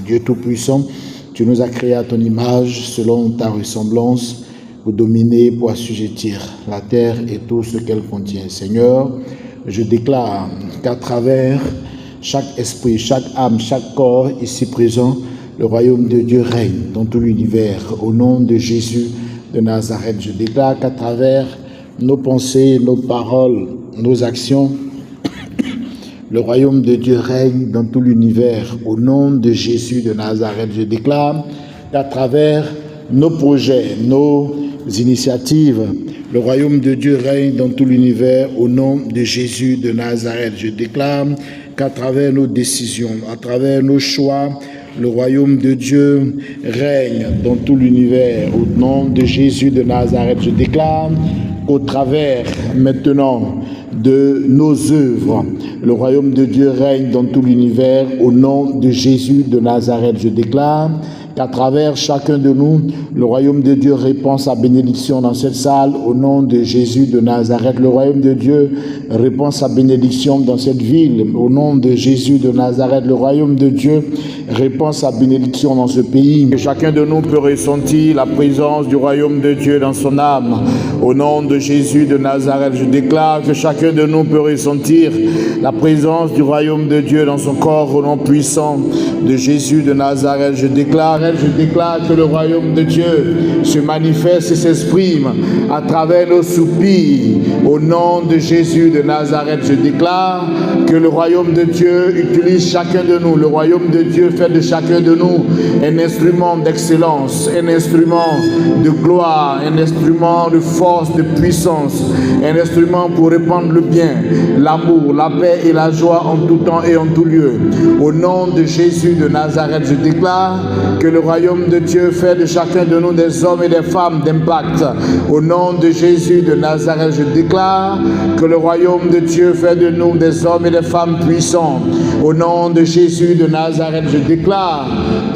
Dieu Tout-Puissant, tu nous as créés à ton image, selon ta ressemblance, pour dominer, pour assujettir la terre et tout ce qu'elle contient. Seigneur, je déclare qu'à travers chaque esprit, chaque âme, chaque corps ici présent, le royaume de Dieu règne dans tout l'univers. Au nom de Jésus de Nazareth, je déclare qu'à travers nos pensées, nos paroles, nos actions, le royaume de Dieu règne dans tout l'univers. Au nom de Jésus de Nazareth, je déclare qu'à travers nos projets, nos initiatives, le royaume de Dieu règne dans tout l'univers. Au nom de Jésus de Nazareth, je déclare qu'à travers nos décisions, à travers nos choix, le royaume de Dieu règne dans tout l'univers. Au nom de Jésus de Nazareth, je déclare qu'au travers maintenant de nos œuvres, le royaume de Dieu règne dans tout l'univers. Au nom de Jésus de Nazareth, je déclare qu'à travers chacun de nous, le royaume de Dieu répand sa bénédiction dans cette salle. Au nom de Jésus de Nazareth, le royaume de Dieu répand sa bénédiction dans cette ville. Au nom de Jésus de Nazareth, le royaume de Dieu répand sa bénédiction dans ce pays. Que chacun de nous peut ressentir la présence du royaume de Dieu dans son âme. Au nom de Jésus de Nazareth, je déclare que chacun de nous peut ressentir la présence du royaume de Dieu dans son corps. Au nom puissant de Jésus de Nazareth, je déclare que le royaume de Dieu se manifeste et s'exprime à travers nos soupirs. Au nom de Jésus de Nazareth, je déclare que le royaume de Dieu utilise chacun de nous. Le royaume de Dieu fait de chacun de nous un instrument d'excellence, un instrument de gloire, un instrument de force, de puissance, un instrument pour répandre le bien, l'amour, la paix et la joie en tout temps et en tout lieu. Au nom de Jésus de Nazareth, je déclare que le royaume de Dieu fait de chacun de nous des hommes et des femmes d'impact. Au nom de Jésus de Nazareth, je déclare que le royaume de Dieu fait de nous des hommes et des femmes puissants. Au nom de Jésus de Nazareth, je déclare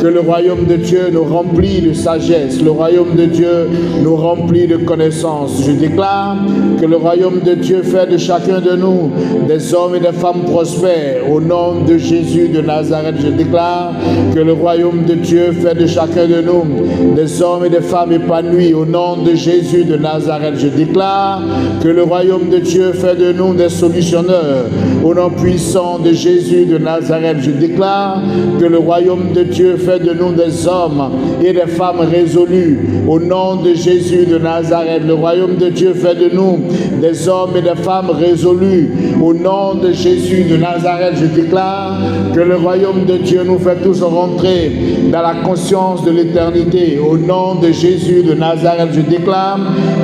que le royaume de Dieu nous remplit de sagesse. Le royaume de Dieu nous remplit de connaissance. Je déclare que le royaume de Dieu fait de chacun de nous des hommes et des femmes prospères. Au nom de Jésus de Nazareth, je déclare que le royaume de Dieu fait de chacun de nous des hommes et des femmes épanouis. Au nom de Jésus de Nazareth, je déclare que le royaume de Dieu fait de nous des solutionneurs. Au nom puissant de Jésus de Nazareth, je déclare que le royaume de Dieu fait de nous des hommes et des femmes résolus. Au nom de Jésus de Nazareth, le royaume de Dieu fait de nous des hommes et des femmes résolus. Au nom de Jésus de Nazareth, je déclare que le royaume de Dieu nous fait tous rentrer dans la conscience de l'éternité. Au nom de Jésus de Nazareth, je déclare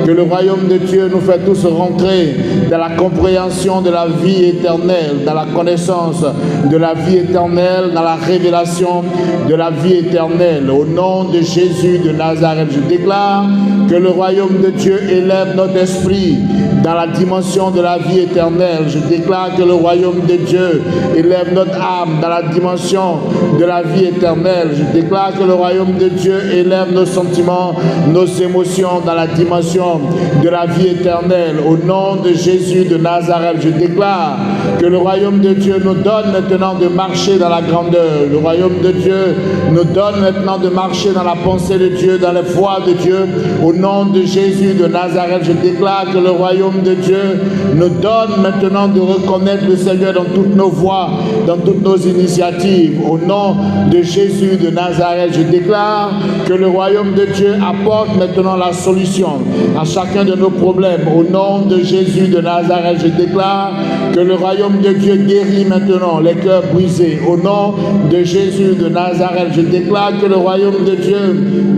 que le royaume de Dieu nous fait tous rentrer dans la compréhension de la vie éternelle, dans la connaissance de la vie éternelle, dans la révélation de la vie éternelle. Au nom de Jésus de Nazareth, je déclare que le royaume de Dieu élève notre esprit dans la dimension de la vie éternelle. Je déclare que le royaume de Dieu élève notre âme dans la dimension de la vie éternelle. Je déclare que le royaume de Dieu élève nos sentiments, nos émotions dans la dimension de la vie éternelle. Au nom de Jésus de Nazareth, je déclare que le royaume de Dieu nous donne maintenant de marcher dans la grandeur. Le royaume de Dieu nous donne maintenant de marcher dans la pensée de Dieu, dans les voies de Dieu. Au nom de Jésus de Nazareth, je déclare que le royaume de Dieu nous donne maintenant de reconnaître le Seigneur dans toutes nos voies, dans toutes nos initiatives. Au nom de Jésus de Nazareth, je déclare que le royaume de Dieu apporte maintenant la solution à chacun de nos problèmes. Au nom de Jésus de Nazareth, je déclare que le royaume de Dieu guérit maintenant les cœurs brisés. Au nom de Jésus de Nazareth, je déclare que le royaume de Dieu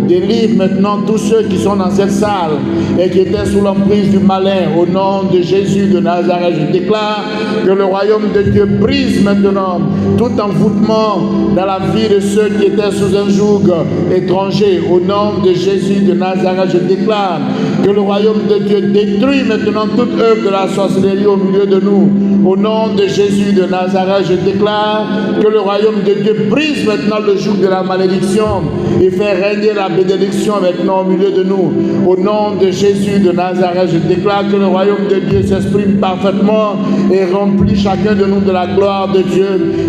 délivre maintenant tous ceux qui sont dans cette salle et qui étaient sous l'emprise du malin. Au nom de Jésus de Nazareth, je déclare que le royaume de Dieu brise maintenant tout envoûtement dans la vie de ceux qui étaient sous un joug étranger. Au nom de Jésus de Nazareth, je déclare que le royaume de Dieu détruit maintenant toute œuvre de la sorcellerie au milieu de nous. Au nom de Jésus de Nazareth, je déclare que le royaume de Dieu brise maintenant le joug de la malédiction et fait régner la bénédiction maintenant au milieu de nous. Au nom de Jésus de Nazareth, je déclare que le royaume de Dieu s'exprime parfaitement et remplit chacun de nous de la gloire de Dieu,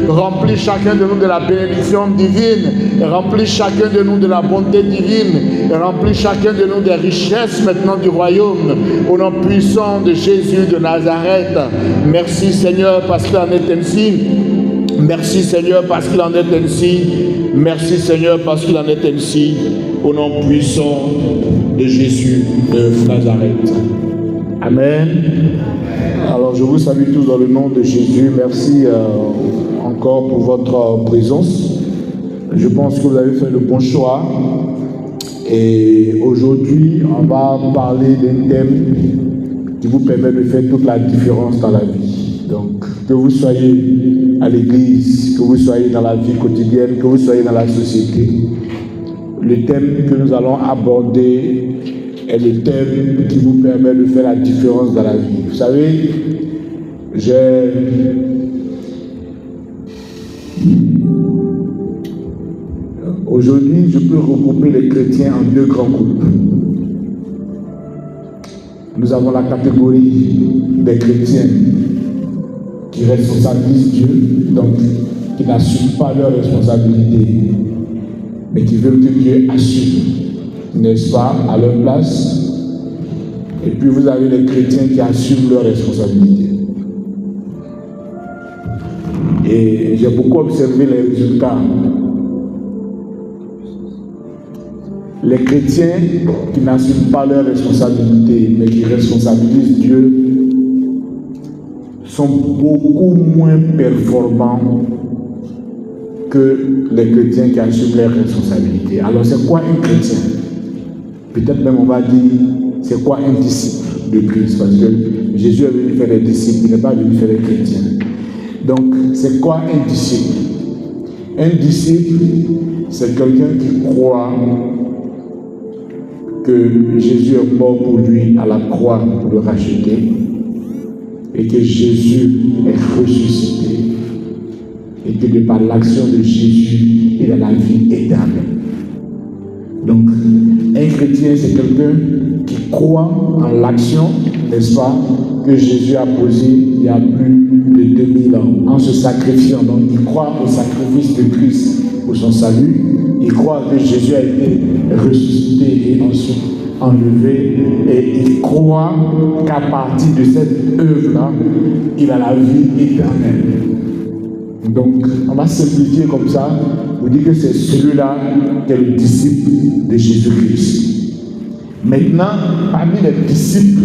remplit chacun de nous de la bénédiction divine, remplit chacun de nous de la bonté divine, remplit chacun de nous des richesses maintenant du royaume, au nom puissant de Jésus de Nazareth. Merci Seigneur parce qu'il en est ainsi. Merci Seigneur parce qu'il en est ainsi. Merci Seigneur parce qu'il en est ainsi. Au nom puissant de Jésus de Nazareth. Amen. Alors je vous salue tous dans le nom de Jésus. Merci encore pour votre présence. Je pense que vous avez fait le bon choix. Et aujourd'hui, on va parler d'un thème qui vous permet de faire toute la différence dans la vie. Donc, que vous soyez à l'église, que vous soyez dans la vie quotidienne, que vous soyez dans la société, le thème que nous allons aborder est le thème qui vous permet de faire la différence dans la vie. Vous savez, aujourd'hui, je peux regrouper les chrétiens en deux grands groupes. Nous avons la catégorie des chrétiens qui responsabilisent Dieu, donc qui n'assument pas leurs responsabilités, mais qui veulent que Dieu assume, n'est-ce pas, à leur place. Et puis vous avez les chrétiens qui assument leurs responsabilités. Et j'ai beaucoup observé les résultats. Les chrétiens qui n'assument pas leurs responsabilités, mais qui responsabilisent Dieu, sont beaucoup moins performants que les chrétiens qui assument leurs responsabilités. Alors c'est quoi un chrétien? Peut-être même on va dire, c'est quoi un disciple de Christ? Parce que Jésus est venu faire des disciples, il n'est pas venu faire des chrétiens. Donc c'est quoi un disciple? Un disciple, c'est quelqu'un qui croit que Jésus est mort pour lui à la croix pour le racheter, et que Jésus est ressuscité, et que de par l'action de Jésus, il a la vie éternelle. Donc, un chrétien, c'est quelqu'un qui croit en l'action, n'est-ce pas, que Jésus a posée il y a plus de 2000 ans, en se sacrifiant. Donc, il croit au sacrifice de Christ pour son salut. Il croit que Jésus a été ressuscité et ensuite enlevé, et il croit qu'à partir de cette œuvre-là, il a la vie éternelle. Donc, on va simplifier comme ça pour dire que c'est celui-là qui est le disciple de Jésus-Christ. Maintenant, parmi les disciples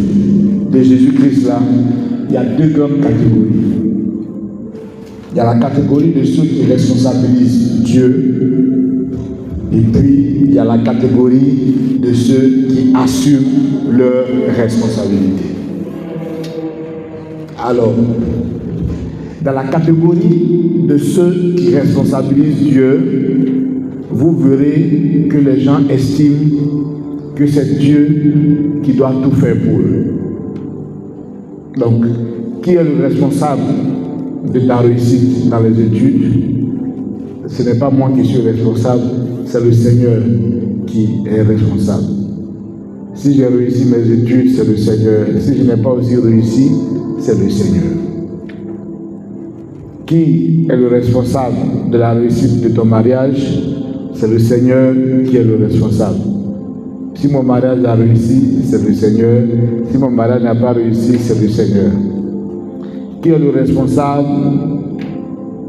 de Jésus-Christ-là, il y a deux grandes catégories. Il y a la catégorie de ceux qui responsabilisent Dieu, et puis il y a la catégorie de ceux qui assument leurs responsabilités. Alors, dans la catégorie de ceux qui responsabilisent Dieu, vous verrez que les gens estiment que c'est Dieu qui doit tout faire pour eux. Donc, qui est le responsable de ta réussite dans les études? Ce n'est pas moi qui suis responsable, c'est le Seigneur qui est responsable. Si j'ai réussi mes études, c'est le Seigneur. Si je n'ai pas aussi réussi, c'est le Seigneur. Qui est le responsable de la réussite de ton mariage? C'est le Seigneur qui est le responsable. Si mon mariage a réussi, c'est le Seigneur. Si mon mariage n'a pas réussi, c'est le Seigneur. Qui est le responsable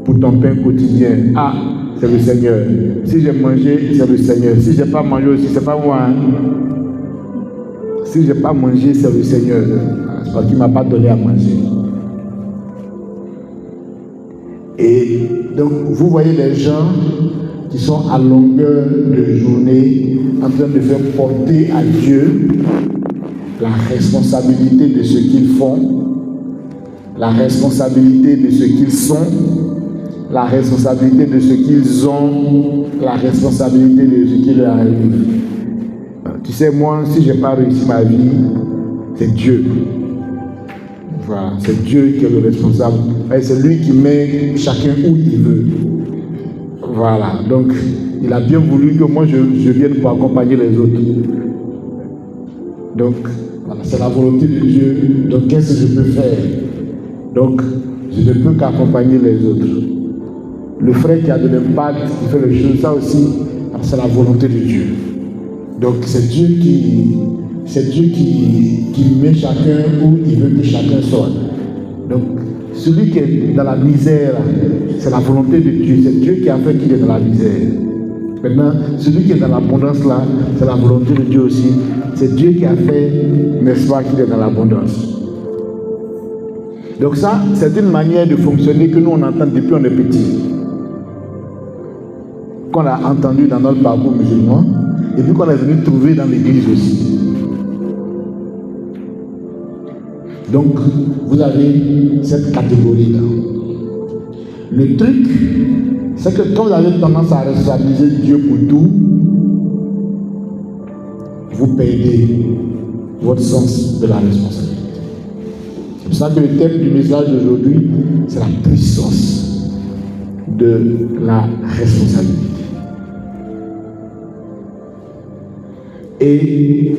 pour ton pain quotidien? Ah, c'est le Seigneur. Si j'ai mangé, c'est le Seigneur. Si je n'ai pas mangé aussi, c'est pas moi. Hein? Si je n'ai pas mangé, c'est le Seigneur. C'est parce qu'il ne m'a pas donné à manger. Et donc, vous voyez les gens qui sont à longueur de journée en train de faire porter à Dieu la responsabilité de ce qu'ils font, la responsabilité de ce qu'ils sont, la responsabilité de ce qu'ils ont, la responsabilité de ce qui leur arrive. Tu sais, moi, si je n'ai pas réussi ma vie, c'est Dieu. Voilà, c'est Dieu qui est le responsable. Et c'est lui qui met chacun où il veut. Voilà, donc il a bien voulu que moi je vienne pour accompagner les autres. Donc, voilà, c'est la volonté de Dieu, donc qu'est-ce que je peux faire? Donc, je ne peux qu'accompagner les autres. Le frère qui a de l'impact, qui fait les choses, ça aussi, c'est la volonté de Dieu. Donc, c'est Dieu qui met chacun où il veut que chacun soit. Donc, celui qui est dans la misère, c'est la volonté de Dieu. C'est Dieu qui a fait qu'il est dans la misère. Maintenant, celui qui est dans l'abondance là, c'est la volonté de Dieu aussi. C'est Dieu qui a fait, n'est-ce pas, qu'il est dans l'abondance. Donc ça, c'est une manière de fonctionner que nous on entend depuis on est petit. Qu'on a entendu dans notre parcours musulman, et puis qu'on est venu trouver dans l'église aussi. Donc, vous avez cette catégorie-là. Le truc, c'est que quand vous avez tendance à responsabiliser Dieu pour tout, vous perdez votre sens de la responsabilité. C'est pour ça que le thème du message d'aujourd'hui, c'est la puissance de la responsabilité. Et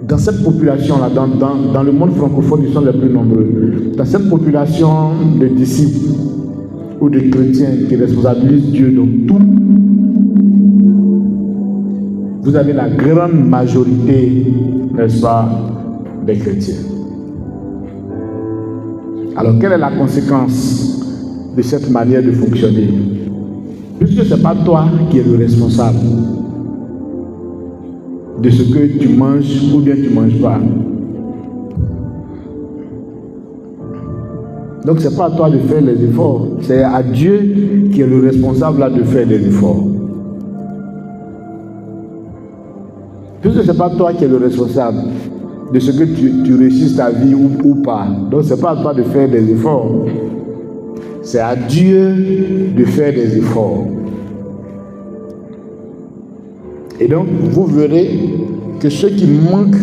dans cette population-là, dans le monde francophone, ils sont les plus nombreux. Dans cette population de disciples ou de chrétiens qui responsabilisent Dieu dans tout, vous avez la grande majorité, n'est-ce pas, des chrétiens. Alors, quelle est la conséquence de cette manière de fonctionner? Puisque ce n'est pas toi qui es le responsable de ce que tu manges ou bien tu ne manges pas. Donc, ce n'est pas à toi de faire les efforts. C'est à Dieu qui est le responsable là de faire les efforts. Puisque ce n'est pas toi qui es le responsable de ce que tu réussisses ta vie ou pas. Donc, ce n'est pas à toi de faire des efforts. C'est à Dieu de faire des efforts. Et donc, vous verrez que ceux qui manquent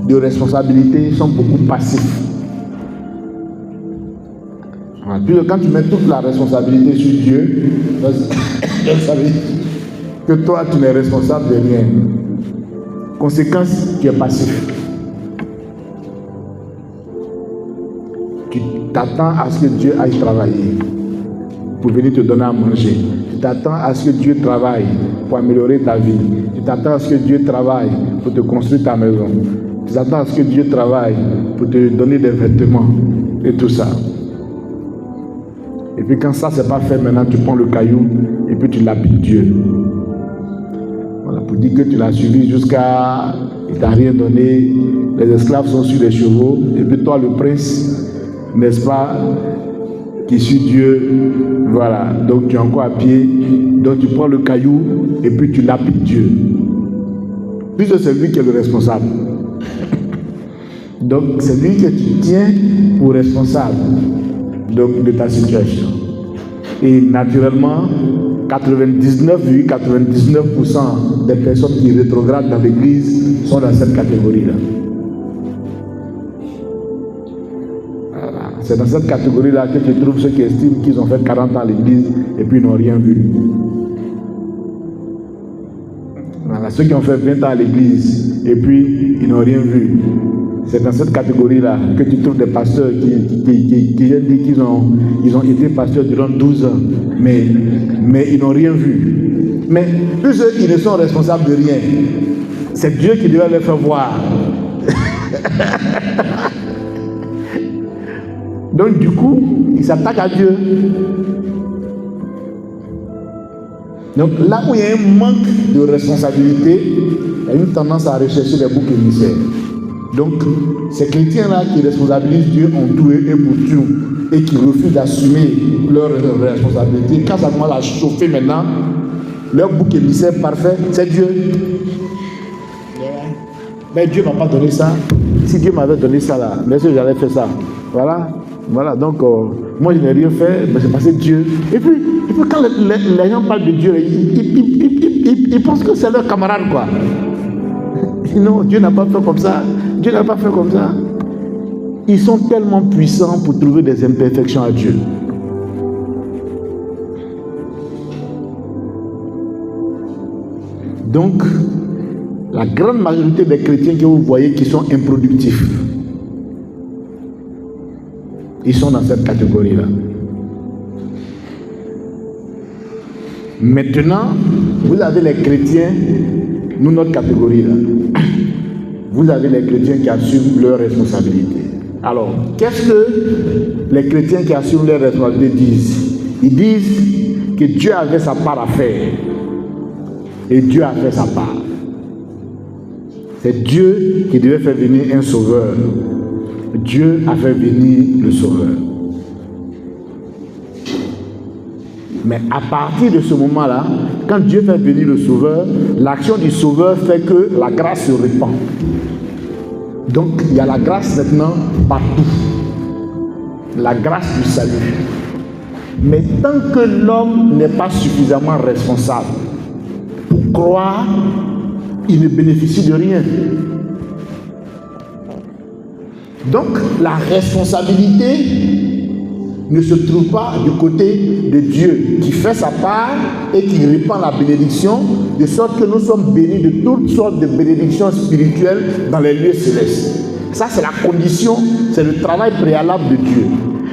de responsabilité sont beaucoup passifs. Puis quand tu mets toute la responsabilité sur Dieu, ça veut dire que toi, tu n'es responsable de rien. Conséquence, tu es passif. Tu t'attends à ce que Dieu aille travailler pour venir te donner à manger. Tu t'attends à ce que Dieu travaille pour améliorer ta vie. Tu t'attends à ce que Dieu travaille pour te construire ta maison. Tu t'attends à ce que Dieu travaille pour te donner des vêtements et tout ça. Et puis quand ça c'est pas fait, maintenant tu prends le caillou et puis tu l'habites Dieu. Voilà, pour dire que tu l'as suivi jusqu'à... Il t'a rien donné, les esclaves sont sur les chevaux, et puis toi le prince, n'est-ce pas, qui suit Dieu, voilà, donc tu es encore à pied, donc tu prends le caillou et puis tu l'habites Dieu. Puisque c'est lui qui est le responsable. Donc c'est lui que tu tiens pour responsable donc, de ta situation. Et naturellement, 99,99% des personnes qui rétrogradent dans l'église sont dans cette catégorie-là. Voilà. C'est dans cette catégorie-là que tu trouves ceux qui estiment qu'ils ont fait 40 ans à l'église et puis ils n'ont rien vu. Voilà. Ceux qui ont fait 20 ans à l'église et puis ils n'ont rien vu. C'est dans cette catégorie-là que tu trouves des pasteurs qui viennent dire qu'ils ont été pasteurs durant 12 ans, mais ils n'ont rien vu. Mais puisqu'ils ne sont responsables de rien, c'est Dieu qui doit les faire voir. Donc du coup, ils s'attaquent à Dieu. Donc là où il y a un manque de responsabilité, il y a une tendance à rechercher les boucs émissaires. Donc, ces chrétiens-là qui responsabilisent Dieu en tout et pour tout et qui refusent d'assumer leur responsabilité, quand ça commence à chauffer maintenant, leur bouc émissaire parfait, c'est Dieu. Mais Dieu ne m'a pas donné ça. Si Dieu m'avait donné ça là, mais si j'avais fait ça, voilà. Donc, moi je n'ai rien fait, mais c'est parce que Dieu. Et puis quand les gens parlent de Dieu, ils pensent que c'est leur camarade, quoi. Non, Dieu n'a pas fait comme ça. Dieu n'a pas fait comme ça. Ils sont tellement puissants pour trouver des imperfections à Dieu. Donc, La grande majorité des chrétiens que vous voyez qui sont improductifs, ils sont dans cette catégorie-là. Maintenant, vous avez les chrétiens, nous notre catégorie là. Vous avez les chrétiens qui assument leurs responsabilités. Alors, qu'est-ce que les chrétiens qui assument leurs responsabilités disent? Ils disent que Dieu avait sa part à faire. Et Dieu a fait sa part. C'est Dieu qui devait faire venir un sauveur. Dieu a fait venir le sauveur. Mais à partir de ce moment-là, quand Dieu fait venir le sauveur, l'action du sauveur fait que la grâce se répand. Donc il y a la grâce maintenant partout. La grâce du salut. Mais tant que l'homme n'est pas suffisamment responsable pour croire, il ne bénéficie de rien. Donc la responsabilité ne se trouve pas du côté de Dieu qui fait sa part et qui répand la bénédiction, de sorte que nous sommes bénis de toutes sortes de bénédictions spirituelles dans les lieux célestes. Ça, c'est la condition, c'est le travail préalable de Dieu.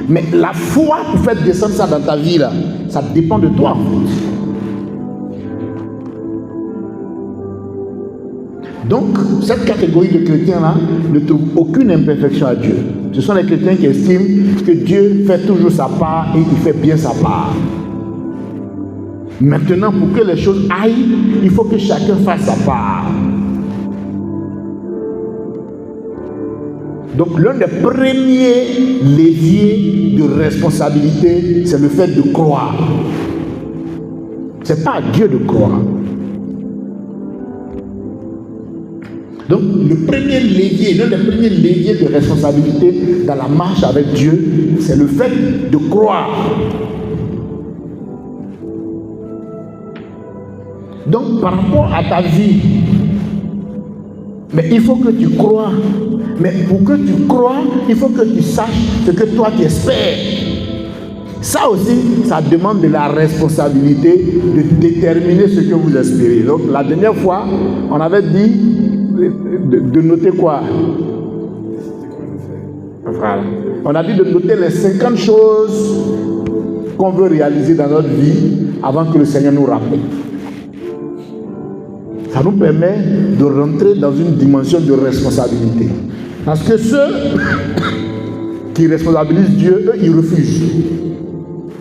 Mais la foi pour faire descendre ça dans ta vie, là, ça dépend de toi. Donc, cette catégorie de chrétiens-là ne trouve aucune imperfection à Dieu. Ce sont les chrétiens qui estiment que Dieu fait toujours sa part et il fait bien sa part. Maintenant, pour que les choses aillent, il faut que chacun fasse sa part. Donc, l'un des premiers leviers de responsabilité, c'est le fait de croire. Ce n'est pas à Dieu de croire. Donc, le premier levier, l'un des premiers leviers de responsabilité dans la marche avec Dieu, c'est le fait de croire. Donc, par rapport à ta vie, mais il faut que tu crois. Mais pour que tu crois, il faut que tu saches ce que toi tu espères. Ça aussi, ça demande de la responsabilité de déterminer ce que vous espérez. Donc, la dernière fois, on avait dit de noter quoi? Voilà. On a dit de noter les 50 choses qu'on veut réaliser dans notre vie avant que le Seigneur nous rappelle. Ça nous permet de rentrer dans une dimension de responsabilité. Parce que ceux qui responsabilisent Dieu, eux, ils refusent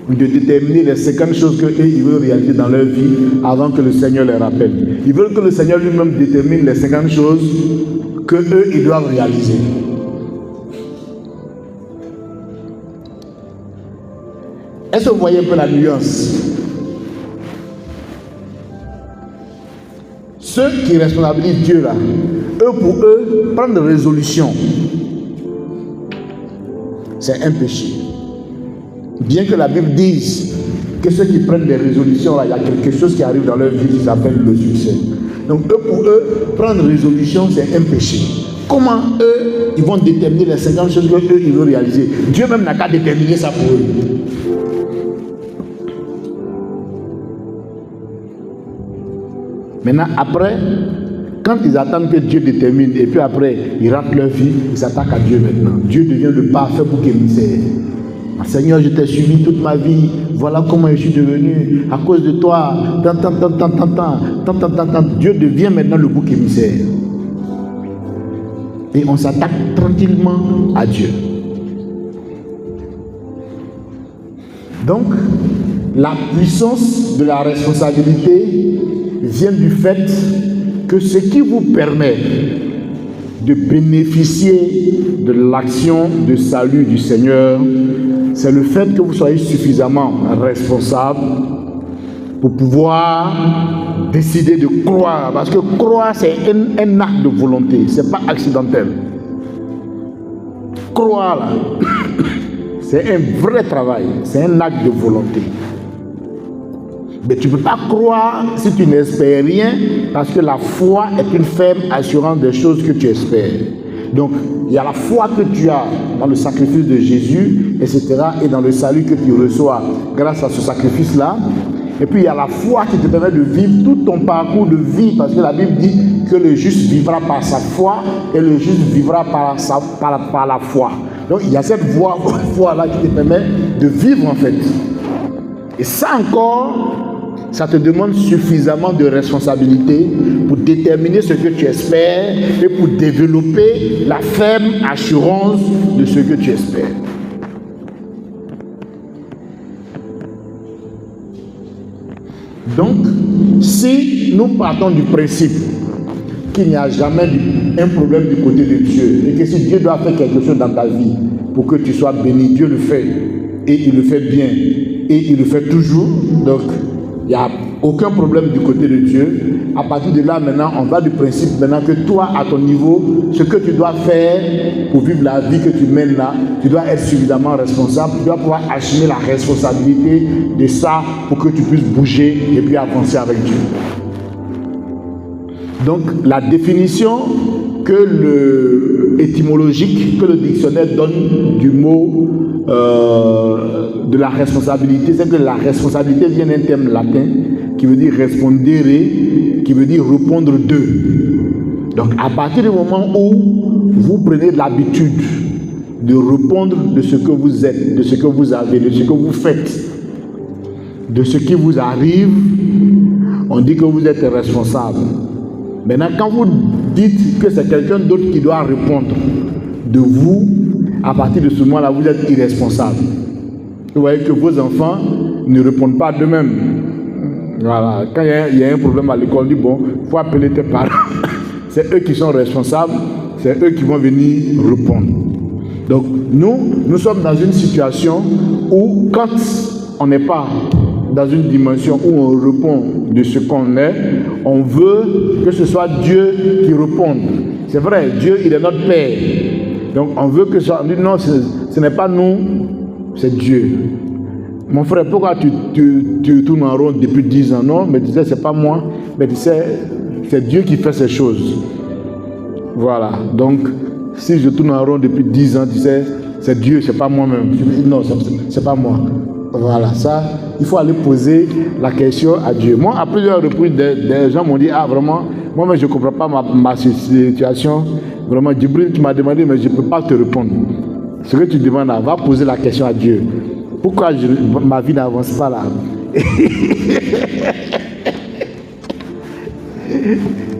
de déterminer les 50 choses qu'eux, ils veulent réaliser dans leur vie avant que le Seigneur les rappelle. Ils veulent que le Seigneur lui-même détermine les 50 choses qu'eux, ils doivent réaliser. Est-ce que vous voyez un peu la nuance? Ceux qui responsabilisent Dieu là, eux pour eux, prendre résolution, c'est un péché. Bien que la Bible dise que ceux qui prennent des résolutions là, il y a quelque chose qui arrive dans leur vie qui s'appelle le succès. Donc eux pour eux, prendre résolution, c'est un péché. Comment eux, ils vont déterminer les 50 choses qu'eux, ils veulent réaliser? Dieu même n'a qu'à déterminer ça pour eux. Maintenant, après, quand ils attendent que Dieu détermine, et puis après, ils ratent leur vie, ils s'attaquent à Dieu maintenant. Dieu devient le parfait bouc émissaire. Seigneur, je t'ai suivi toute ma vie, voilà comment je suis devenu, à cause de toi, Dieu devient maintenant le bouc émissaire. Et on s'attaque tranquillement à Dieu. Donc, la puissance de la responsabilité vient du fait que ce qui vous permet de bénéficier de l'action de salut du Seigneur, c'est le fait que vous soyez suffisamment responsable pour pouvoir décider de croire. Parce que croire, c'est un acte de volonté, ce n'est pas accidentel. Croire, là, c'est un vrai travail, c'est un acte de volonté. Mais tu ne peux pas croire si tu n'espères rien, parce que la foi est une ferme assurance des choses que tu espères. Donc, il y a la foi que tu as dans le sacrifice de Jésus, etc., et dans le salut que tu reçois grâce à ce sacrifice-là. Et puis il y a la foi qui te permet de vivre tout ton parcours de vie, parce que la Bible dit que le juste vivra par sa foi et le juste vivra par la foi. Donc il y a cette foi-là qui te permet de vivre en fait. Et ça encore, ça te demande suffisamment de responsabilité pour déterminer ce que tu espères et pour développer la ferme assurance de ce que tu espères. Donc, si nous partons du principe qu'il n'y a jamais un problème du côté de Dieu et que si Dieu doit faire quelque chose dans ta vie pour que tu sois béni, Dieu le fait et il le fait bien et il le fait toujours, donc il n'y a aucun problème du côté de Dieu. À partir de là, maintenant, on va du principe maintenant que toi, à ton niveau, ce que tu dois faire pour vivre la vie que tu mènes là, tu dois être suffisamment responsable, tu dois pouvoir assumer la responsabilité de ça pour que tu puisses bouger et puis avancer avec Dieu. Donc, la définition étymologique que le dictionnaire donne du mot de la responsabilité, c'est que la responsabilité vient d'un terme latin qui veut dire respondere, qui veut dire répondre de. Donc à partir du moment où vous prenez l'habitude de répondre de ce que vous êtes, de ce que vous avez, de ce que vous faites, de ce qui vous arrive, on dit que vous êtes responsable. Maintenant, quand vous dites que c'est quelqu'un d'autre qui doit répondre de vous, à partir de ce moment-là, vous êtes irresponsable. Vous voyez que vos enfants ne répondent pas d'eux-mêmes. Voilà. Quand il y a un problème à l'école, on dit bon, il faut appeler tes parents. C'est eux qui sont responsables, c'est eux qui vont venir répondre. Donc, nous sommes dans une situation où, quand on n'est pas dans une dimension où on répond de ce qu'on est, on veut que ce soit Dieu qui réponde. C'est vrai, Dieu, il est notre Père. Donc, on veut que ça... Non, ce n'est pas nous, c'est Dieu. Mon frère, pourquoi tu tournes en rond depuis 10 ans? Non, mais tu sais, c'est pas moi. Mais tu sais, c'est Dieu qui fait ces choses. Voilà. Donc, si je tourne en rond depuis 10 ans, tu sais, c'est Dieu, c'est pas moi-même. Non, c'est pas moi. Voilà, ça, il faut aller poser la question à Dieu. Moi, à plusieurs reprises, des gens m'ont dit, ah, vraiment, moi-même, je ne comprends pas ma situation. Vraiment, Djibril, tu m'as demandé, mais je ne peux pas te répondre. Ce que tu demandes là, va poser la question à Dieu. Pourquoi ma vie n'avance pas là?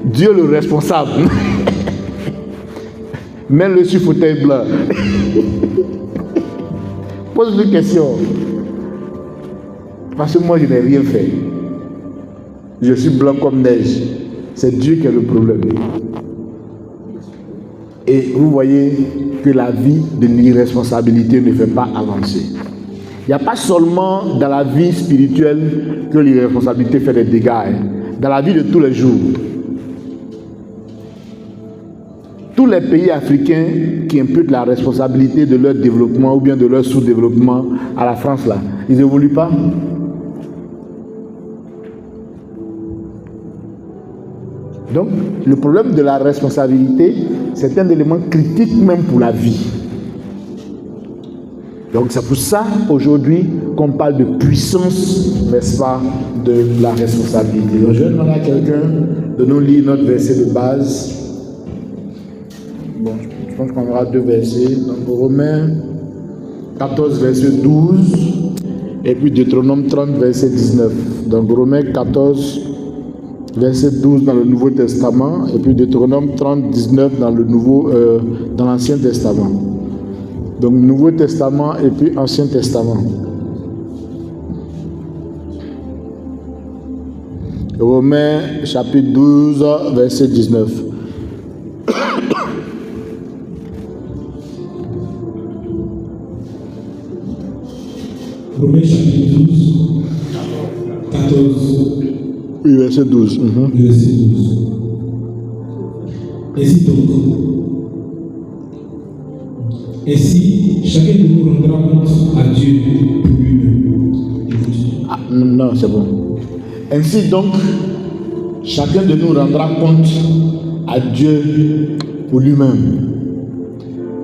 Dieu le responsable. Mets-le sur fauteuil blanc. Pose-lui une question. Parce que moi, je n'ai rien fait. Je suis blanc comme neige. C'est Dieu qui a le problème. Et vous voyez que la vie de l'irresponsabilité ne fait pas avancer. Il n'y a pas seulement dans la vie spirituelle que l'irresponsabilité fait des dégâts. Dans la vie de tous les jours. Tous les pays africains qui imputent la responsabilité de leur développement ou bien de leur sous-développement à la France, là, ils n'évoluent pas. Donc, le problème de la responsabilité, c'est un élément critique même pour la vie. Donc, c'est pour ça, aujourd'hui, qu'on parle de puissance, n'est-ce pas, de la responsabilité. Donc, je vais demander à quelqu'un de nous lire notre verset de base. Bon, je pense qu'on aura deux versets. Donc, Romains 14, verset 12, et puis Deutéronome 30, verset 19. Donc, Romains 14, verset 12 dans le Nouveau Testament, et puis Deutéronome 30, 19 dans l'Ancien Testament. Donc, Nouveau Testament et puis Ancien Testament. Romains chapitre 12, verset 19. Romains chapitre 12, 14. Oui, verset 12. Verset 12. Ainsi, chacun de nous rendra compte à Dieu pour lui-même. Ah, non, c'est bon. Ainsi donc, chacun de nous rendra compte à Dieu pour lui-même.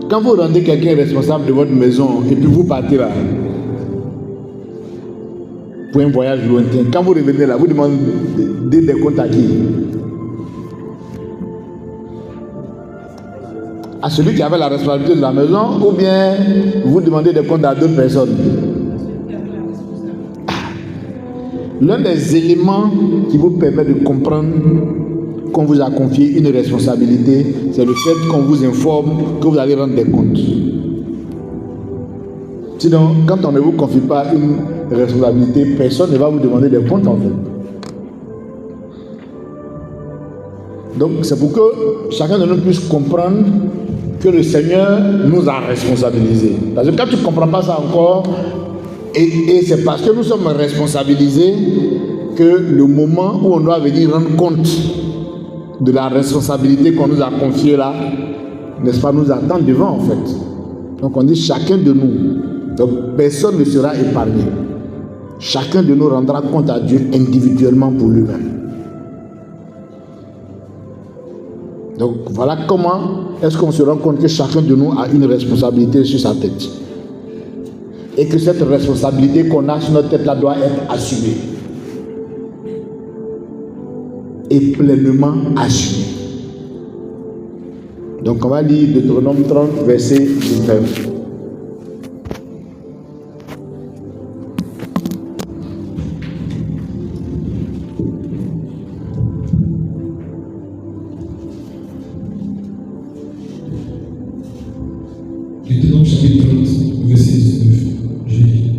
Quand vous rendez quelqu'un responsable de votre maison et puis vous partez là, pour un voyage lointain. Quand vous revenez là, vous demandez des comptes à qui? À celui qui avait la responsabilité de la maison, ou bien vous demandez des comptes à d'autres personnes? L'un des éléments qui vous permet de comprendre qu'on vous a confié une responsabilité, c'est le fait qu'on vous informe que vous allez rendre des comptes. Sinon, quand on ne vous confie pas une responsabilité, personne ne va vous demander des comptes en fait. Donc c'est pour que chacun de nous puisse comprendre que le Seigneur nous a responsabilisés. Parce que quand tu ne comprends pas ça encore, et c'est parce que nous sommes responsabilisés que le moment où on doit venir rendre compte de la responsabilité qu'on nous a confiée là, n'est-ce pas, nous attend devant en fait. Donc on dit chacun de nous, donc personne ne sera épargné. Chacun de nous rendra compte à Dieu individuellement pour lui-même. Donc voilà comment est-ce qu'on se rend compte que chacun de nous a une responsabilité sur sa tête. Et que cette responsabilité qu'on a sur notre tête là doit être assumée. Et pleinement assumée. Donc on va lire Deutéronome 30, verset 19. Deutéronome chapitre 30, verset 19. Je lis.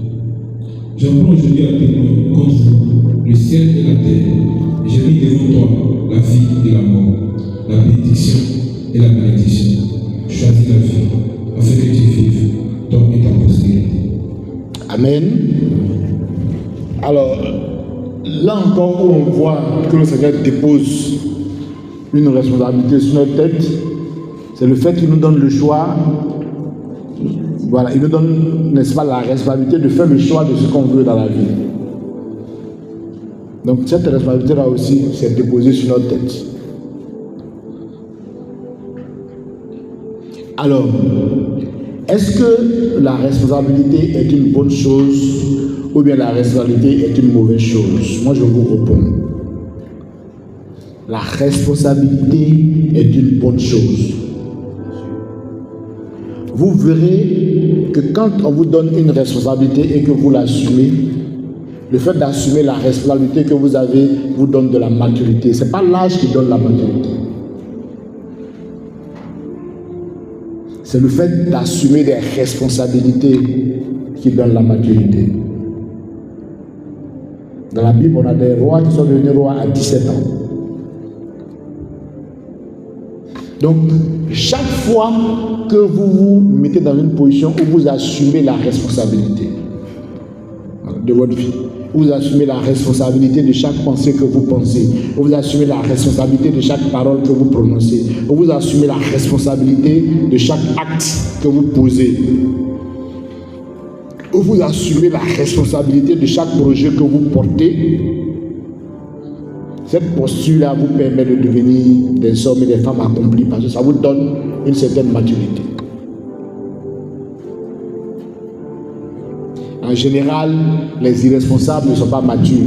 J'en prends aujourd'hui à témoin contre vous, le ciel et la terre. J'ai mis devant toi la vie et la mort, la bénédiction et la malédiction. Choisis la vie, afin que tu vives, toi et ta postérité. Amen. Alors, là encore où on voit que le Seigneur dépose une responsabilité sur notre tête, c'est le fait qu'il nous donne le choix. Voilà, il nous donne, n'est-ce pas, la responsabilité de faire le choix de ce qu'on veut dans la vie. Donc cette responsabilité-là aussi, c'est déposée sur notre tête. Alors, est-ce que la responsabilité est une bonne chose ou bien la responsabilité est une mauvaise chose? Moi, je vous réponds. La responsabilité est une bonne chose. Vous verrez que quand on vous donne une responsabilité et que vous l'assumez, le fait d'assumer la responsabilité que vous avez vous donne de la maturité. Ce n'est pas l'âge qui donne la maturité. C'est le fait d'assumer des responsabilités qui donne la maturité. Dans la Bible, on a des rois qui sont devenus rois à 17 ans. Donc, chaque fois que vous vous mettez dans une position où vous assumez la responsabilité de votre vie, vous assumez la responsabilité de chaque pensée que vous pensez, vous assumez la responsabilité de chaque parole que vous prononcez, vous assumez la responsabilité de chaque acte que vous posez, vous assumez la responsabilité de chaque projet que vous portez. Cette posture-là vous permet de devenir des hommes et des femmes accomplis parce que ça vous donne une certaine maturité. En général, les irresponsables ne sont pas matures.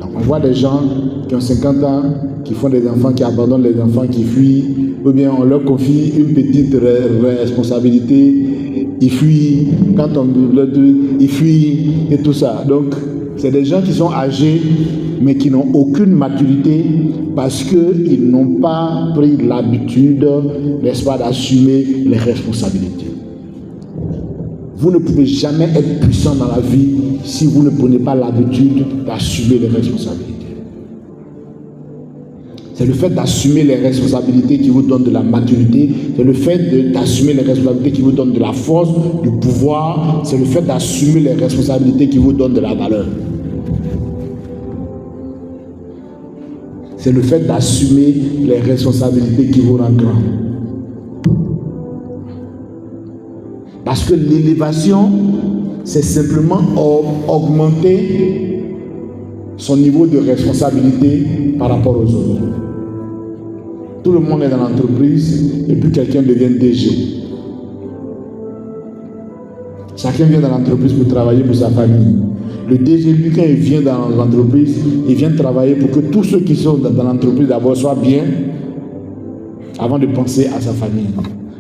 Donc on voit des gens qui ont 50 ans, qui font des enfants, qui abandonnent les enfants, qui fuient, ou bien on leur confie une petite responsabilité, ils fuient, quand on leur dit, ils fuient et tout ça. Donc c'est des gens qui sont âgés mais qui n'ont aucune maturité parce qu'ils n'ont pas pris l'habitude, n'est-ce pas, d'assumer les responsabilités. Vous ne pouvez jamais être puissant dans la vie si vous ne prenez pas l'habitude d'assumer les responsabilités. C'est le fait d'assumer les responsabilités qui vous donne de la maturité. C'est le fait d'assumer les responsabilités qui vous donne de la force, du pouvoir. C'est le fait d'assumer les responsabilités qui vous donne de la valeur. C'est le fait d'assumer les responsabilités qui vous rendent grand. Parce que l'élévation, c'est simplement augmenter son niveau de responsabilité par rapport aux autres. Tout le monde est dans l'entreprise et puis quelqu'un devient DG. Chacun vient dans l'entreprise pour travailler pour sa famille. Le DG, lui, quand il vient dans l'entreprise, il vient travailler pour que tous ceux qui sont dans l'entreprise d'abord soient bien avant de penser à sa famille.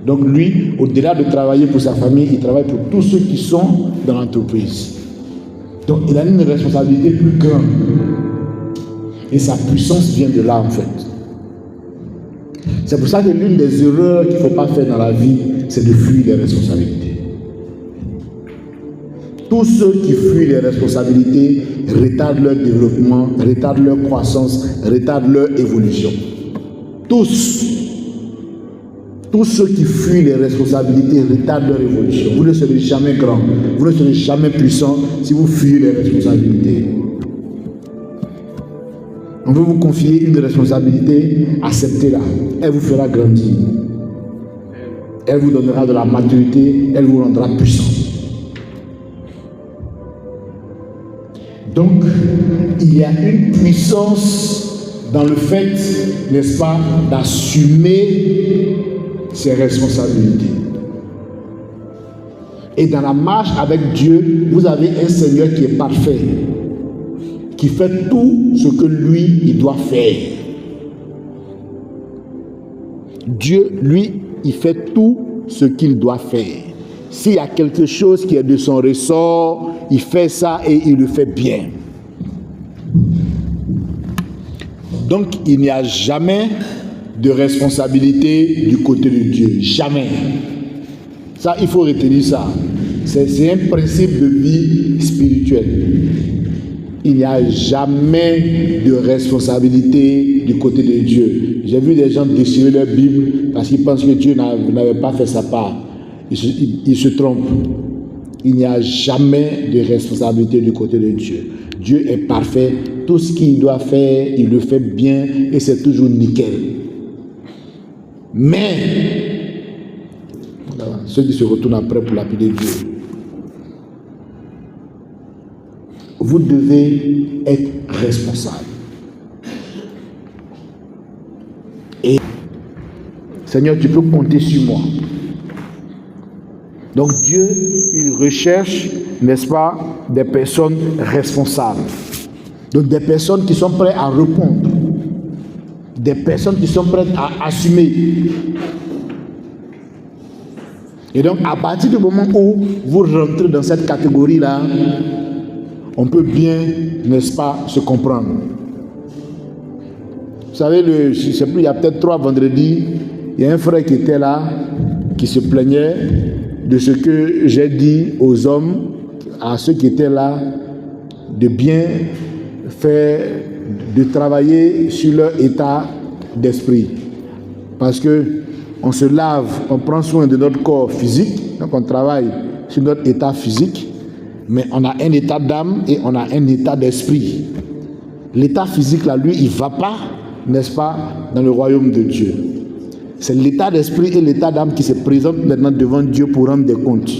Donc lui, au-delà de travailler pour sa famille, il travaille pour tous ceux qui sont dans l'entreprise. Donc il a une responsabilité plus grande. Et sa puissance vient de là en fait. C'est pour ça que l'une des erreurs qu'il ne faut pas faire dans la vie, c'est de fuir les responsabilités. Tous ceux qui fuient les responsabilités retardent leur développement, retardent leur croissance, retardent leur évolution. Tous ceux qui fuient les responsabilités retardent leur évolution. Vous ne serez jamais grand, vous ne serez jamais puissant si vous fuyez les responsabilités. On veut vous confier une responsabilité, acceptez-la. Elle vous fera grandir. Elle vous donnera de la maturité, elle vous rendra puissant. Donc, il y a une puissance dans le fait, n'est-ce pas, d'assumer ses responsabilités. Et dans la marche avec Dieu, vous avez un Seigneur qui est parfait, qui fait tout ce que lui, il doit faire. Dieu, lui, il fait tout ce qu'il doit faire. S'il y a quelque chose qui est de son ressort, il fait ça et il le fait bien. Donc, il n'y a jamais de responsabilité du côté de Dieu. Jamais. Ça, il faut retenir ça. C'est un principe de vie spirituelle. Il n'y a jamais de responsabilité du côté de Dieu. J'ai vu des gens déchirer leur Bible parce qu'ils pensent que Dieu n'avait pas fait sa part. Ils se trompent. Il n'y a jamais de responsabilité du côté de Dieu. Dieu est parfait. Tout ce qu'il doit faire, il le fait bien et c'est toujours nickel. Mais, voilà, ceux qui se retournent après pour lapider Dieu, vous devez être responsable. Et, Seigneur, tu peux compter sur moi. Donc Dieu, il recherche, n'est-ce pas, des personnes responsables. Donc des personnes qui sont prêtes à répondre. Des personnes qui sont prêtes à assumer. Et donc à partir du moment où vous rentrez dans cette catégorie-là, on peut bien, n'est-ce pas, se comprendre. Vous savez, je ne sais plus, il y a peut-être 3 vendredis, il y a un frère qui était là, qui se plaignait de ce que j'ai dit aux hommes, à ceux qui étaient là, de bien faire, de travailler sur leur état d'esprit. Parce que on se lave, on prend soin de notre corps physique, donc on travaille sur notre état physique, mais on a un état d'âme et on a un état d'esprit. L'état physique, là, lui, il ne va pas, n'est-ce pas, dans le royaume de Dieu. C'est l'état d'esprit et l'état d'âme qui se présentent maintenant devant Dieu pour rendre des comptes.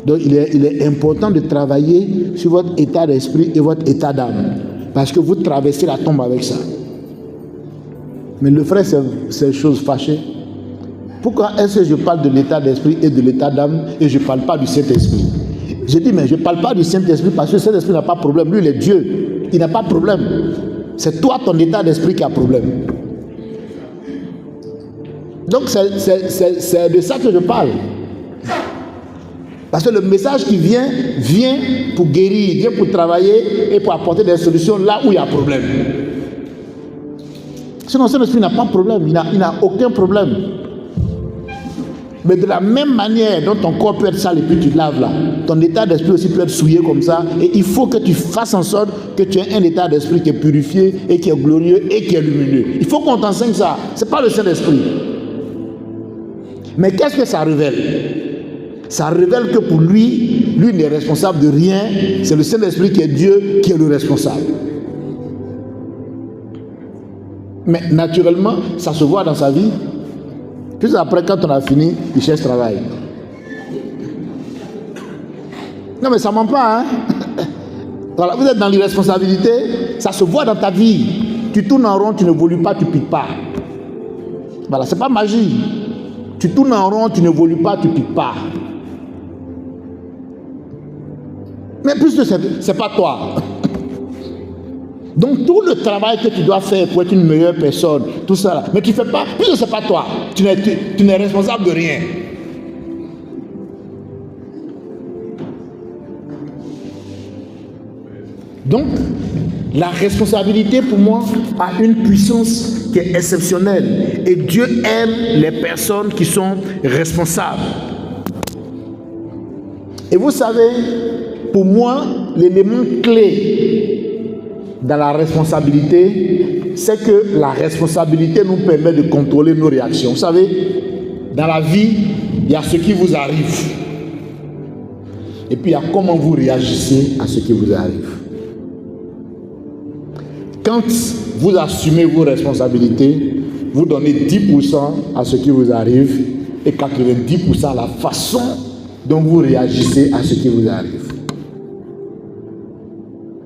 Donc il est important de travailler sur votre état d'esprit et votre état d'âme. Parce que vous traversez la tombe avec ça. Mais le frère, c'est une chose fâchée. Pourquoi est-ce que je parle de l'état d'esprit et de l'état d'âme et je ne parle pas du Saint-Esprit? J'ai dit, mais je ne parle pas du Saint-Esprit parce que le Saint-Esprit n'a pas de problème. Lui, il est Dieu. Il n'a pas de problème. C'est toi, ton état d'esprit qui a problème. Donc c'est de ça que je parle. Parce que le message qui vient pour guérir, vient pour travailler et pour apporter des solutions là où il y a problème. Sinon, ce Saint-Esprit n'a pas de problème, il n'a aucun problème. Mais de la même manière dont ton corps peut être sale et puis tu te laves là, ton état d'esprit aussi peut être souillé comme ça. Et il faut que tu fasses en sorte que tu aies un état d'esprit qui est purifié et qui est glorieux et qui est lumineux. Il faut qu'on t'enseigne ça. Ce n'est pas le Saint-Esprit. Mais qu'est-ce que ça révèle? Ça révèle que pour lui n'est responsable de rien. C'est le Saint-Esprit qui est Dieu qui est le responsable. Mais naturellement, ça se voit dans sa vie. Puis après, quand on a fini, il cherche travail. Non mais ça ne ment pas, hein? Voilà, vous êtes dans l'irresponsabilité, ça se voit dans ta vie. Tu tournes en rond, tu ne n'évolues pas, tu ne piques pas. Voilà, c'est pas magie. Tu tournes en rond, tu n'évolues pas, tu ne piques pas. Mais puisque ce n'est pas toi. Donc tout le travail que tu dois faire pour être une meilleure personne, tout ça là, mais tu ne fais pas, puisque ce n'est pas toi. Tu n'es responsable de rien. Donc, la responsabilité pour moi a une puissance qui est exceptionnelle. Et Dieu aime les personnes qui sont responsables. Et vous savez, pour moi, l'élément clé dans la responsabilité, c'est que la responsabilité nous permet de contrôler nos réactions. Vous savez, dans la vie, il y a ce qui vous arrive. Et puis, il y a comment vous réagissez à ce qui vous arrive. Quand vous assumez vos responsabilités, vous donnez 10% à ce qui vous arrive et 90% à la façon dont vous réagissez à ce qui vous arrive.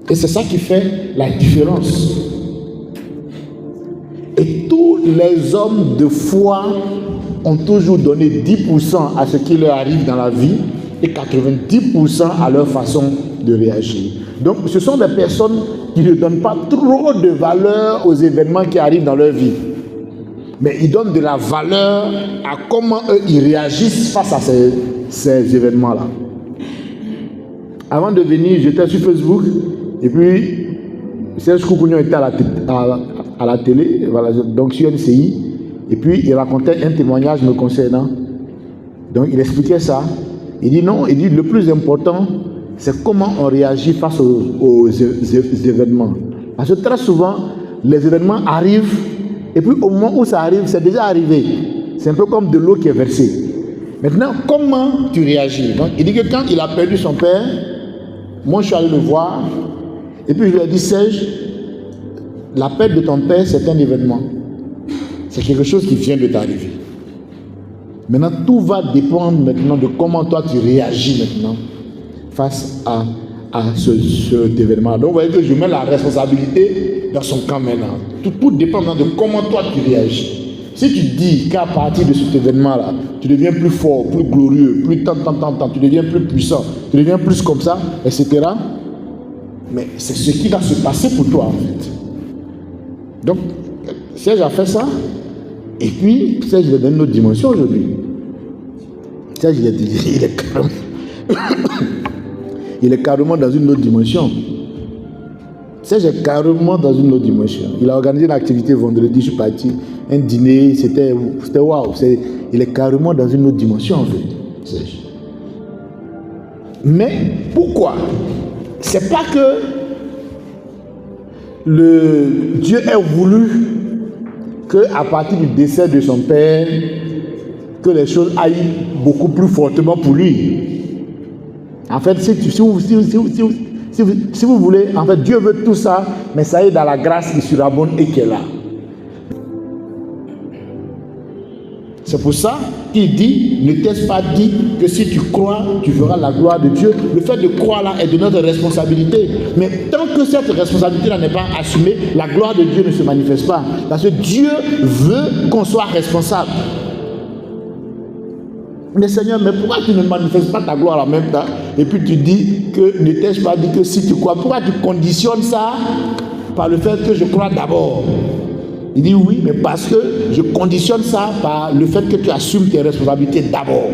Et c'est ça qui fait la différence. Et tous les hommes de foi ont toujours donné 10% à ce qui leur arrive dans la vie et 90% à leur façon de réagir. Donc, ce sont des personnes qui ne donnent pas trop de valeur aux événements qui arrivent dans leur vie. Mais ils donnent de la valeur à comment eux, ils réagissent face à ces événements-là. Avant de venir, j'étais sur Facebook, et puis, Serge Koukounion était à la télé, voilà, donc sur NCI, et puis il racontait un témoignage me concernant. Donc, il expliquait ça. Il dit non, il dit le plus important, c'est comment on réagit face aux événements. Parce que très souvent, les événements arrivent, et puis au moment où ça arrive, c'est déjà arrivé. C'est un peu comme de l'eau qui est versée. Maintenant, comment tu réagis? Donc, il dit que quand il a perdu son père, moi je suis allé le voir, et puis je lui ai dit, Serge, la perte de ton père, c'est un événement. C'est quelque chose qui vient de t'arriver. Maintenant, tout va dépendre maintenant de comment toi tu réagis maintenant face à cet événement. Donc, vous voyez que je mets la responsabilité dans son camp maintenant. Tout dépend de comment toi tu réagis. Si tu dis qu'à partir de cet événement-là, tu deviens plus fort, plus glorieux, plus tu deviens plus puissant, tu deviens plus comme ça, etc. Mais c'est ce qui va se passer pour toi en fait. Donc, Serge a fait ça, et puis Serge il est dans une autre dimension aujourd'hui. Serge il est carrément dans une autre dimension. Serge est carrément dans une autre dimension. Il a organisé une activité vendredi, je suis parti, un dîner, c'était waouh. Il est carrément dans une autre dimension en fait, Serge. Mais pourquoi? C'est pas que Dieu ait voulu qu'à partir du décès de son père, que les choses aillent beaucoup plus fortement pour lui. En fait, si vous voulez, en fait, Dieu veut tout ça, mais ça est dans la grâce qui surabonde et qui est là. C'est pour ça qu'il dit, ne t'ai-je pas dit que si tu crois, tu verras la gloire de Dieu. Le fait de croire là est de notre responsabilité. Mais tant que cette responsabilité-là n'est pas assumée, la gloire de Dieu ne se manifeste pas. Parce que Dieu veut qu'on soit responsable. Mais Seigneur, mais pourquoi tu ne manifestes pas ta gloire en même temps? Et puis tu dis que ne t'ai-je pas dit que si tu crois, pourquoi tu conditionnes ça par le fait que je crois d'abord? Il dit oui, mais parce que je conditionne ça par le fait que tu assumes tes responsabilités d'abord.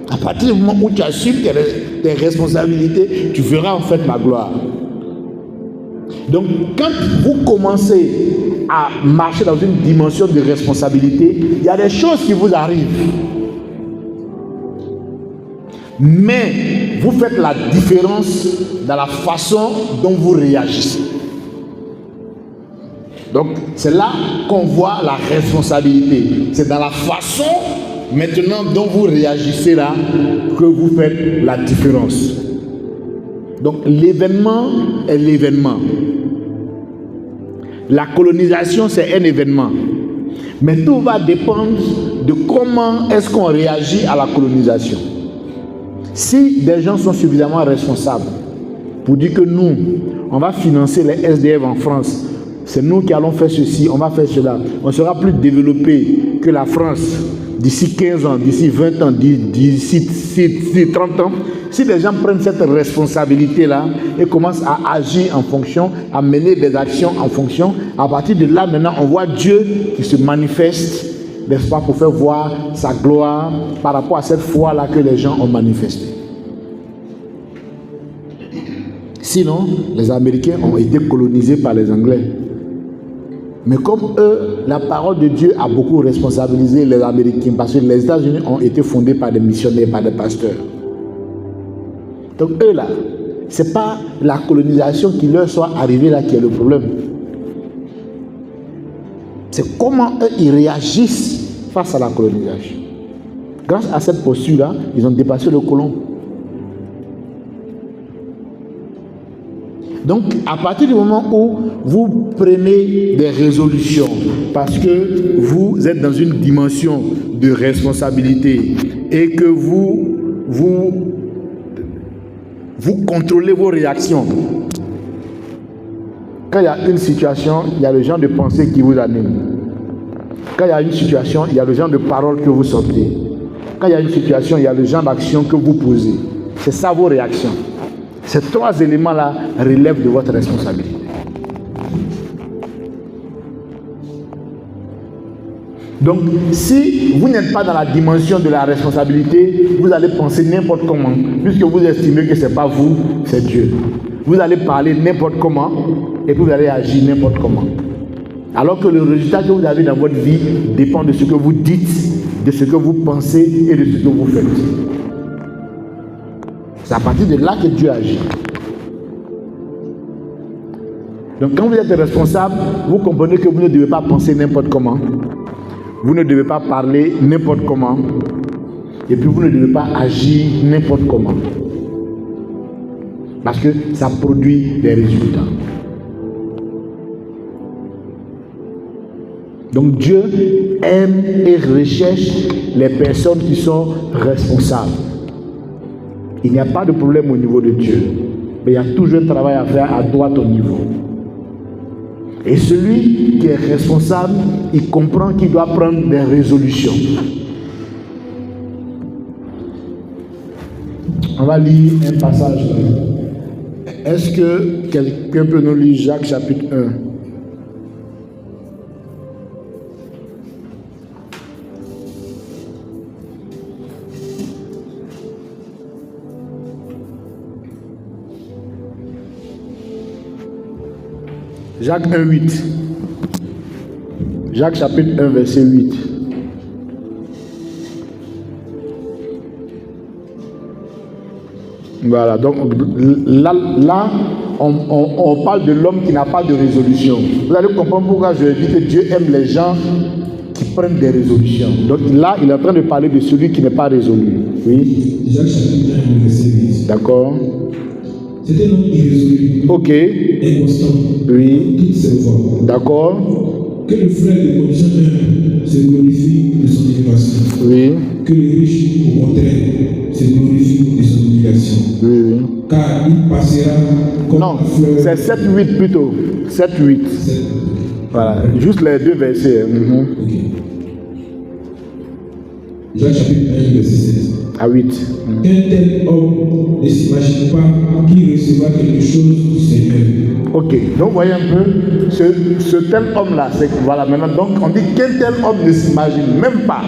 À partir du moment où tu assumes tes responsabilités, tu verras en fait ma gloire. Donc, quand vous commencez à marcher dans une dimension de responsabilité, il y a des choses qui vous arrivent. Mais vous faites la différence dans la façon dont vous réagissez. Donc, c'est là qu'on voit la responsabilité. C'est dans la façon, maintenant, dont vous réagissez là, que vous faites la différence. Donc, l'événement est l'événement. La colonisation, c'est un événement. Mais tout va dépendre de comment est-ce qu'on réagit à la colonisation. Si des gens sont suffisamment responsables pour dire que nous, on va financer les SDF en France, c'est nous qui allons faire ceci, on va faire cela, on sera plus développé que la France, d'ici 15 ans, d'ici 20 ans, d'ici 30 ans, si les gens prennent cette responsabilité-là et commencent à agir en fonction, à mener des actions en fonction, à partir de là, maintenant, on voit Dieu qui se manifeste, n'est-ce pas, pour faire voir sa gloire par rapport à cette foi-là que les gens ont manifestée. Sinon, les Américains ont été colonisés par les Anglais. Mais comme eux, la parole de Dieu a beaucoup responsabilisé les Américains, parce que les États-Unis ont été fondés par des missionnaires, par des pasteurs. Donc eux là, ce n'est pas la colonisation qui leur soit arrivée là qui est le problème. C'est comment eux, ils réagissent face à la colonisation. Grâce à cette posture-là, ils ont dépassé le colon. Donc, à partir du moment où vous prenez des résolutions, parce que vous êtes dans une dimension de responsabilité et que vous contrôlez vos réactions. Quand il y a une situation, il y a le genre de pensée qui vous anime. Quand il y a une situation, il y a le genre de paroles que vous sortez. Quand il y a une situation, il y a le genre d'action que vous posez. C'est ça vos réactions. Ces trois éléments-là relèvent de votre responsabilité. Donc, si vous n'êtes pas dans la dimension de la responsabilité, vous allez penser n'importe comment, puisque vous estimez que ce n'est pas vous, c'est Dieu. Vous allez parler n'importe comment et puis vous allez agir n'importe comment. Alors que le résultat que vous avez dans votre vie dépend de ce que vous dites, de ce que vous pensez et de ce que vous faites. C'est à partir de là que Dieu agit. Donc quand vous êtes responsable, vous comprenez que vous ne devez pas penser n'importe comment. Vous ne devez pas parler n'importe comment. Et puis vous ne devez pas agir n'importe comment. Parce que ça produit des résultats. Donc Dieu aime et recherche les personnes qui sont responsables. Il n'y a pas de problème au niveau de Dieu. Mais il y a toujours un travail à faire à droite au niveau. Et celui qui est responsable, il comprend qu'il doit prendre des résolutions. On va lire un passage là. Est-ce que quelqu'un peut nous lire Jacques chapitre 1? Jacques 1, 8. Jacques chapitre 1, verset 8. Voilà, donc là on parle de l'homme qui n'a pas de résolution. Vous allez comprendre pourquoi je dis que Dieu aime les gens qui prennent des résolutions. Donc là, il est en train de parler de celui qui n'est pas résolu. Oui. Jacques chapitre 1, verset 8. D'accord. C'était un homme irrésolu. Ok. Inconstant. Oui. Toutes ses voies. D'accord. Que le frère de condition 1 se glorifie de son élévation. Oui. Que le riche, au contraire, se glorifie de son obligation. Oui, oui. Car il passera comme Non, fleur. c'est 7-8 plutôt. 7-8. Voilà, juste les deux versets. Ok. Jacques chapitre 1, verset 16. À 8. Qu'un tel homme ne s'imagine pas qu'il recevra quelque chose du Seigneur. Ok, donc vous voyez un peu, ce tel homme-là, c'est voilà maintenant, donc on dit qu'un tel homme ne s'imagine même pas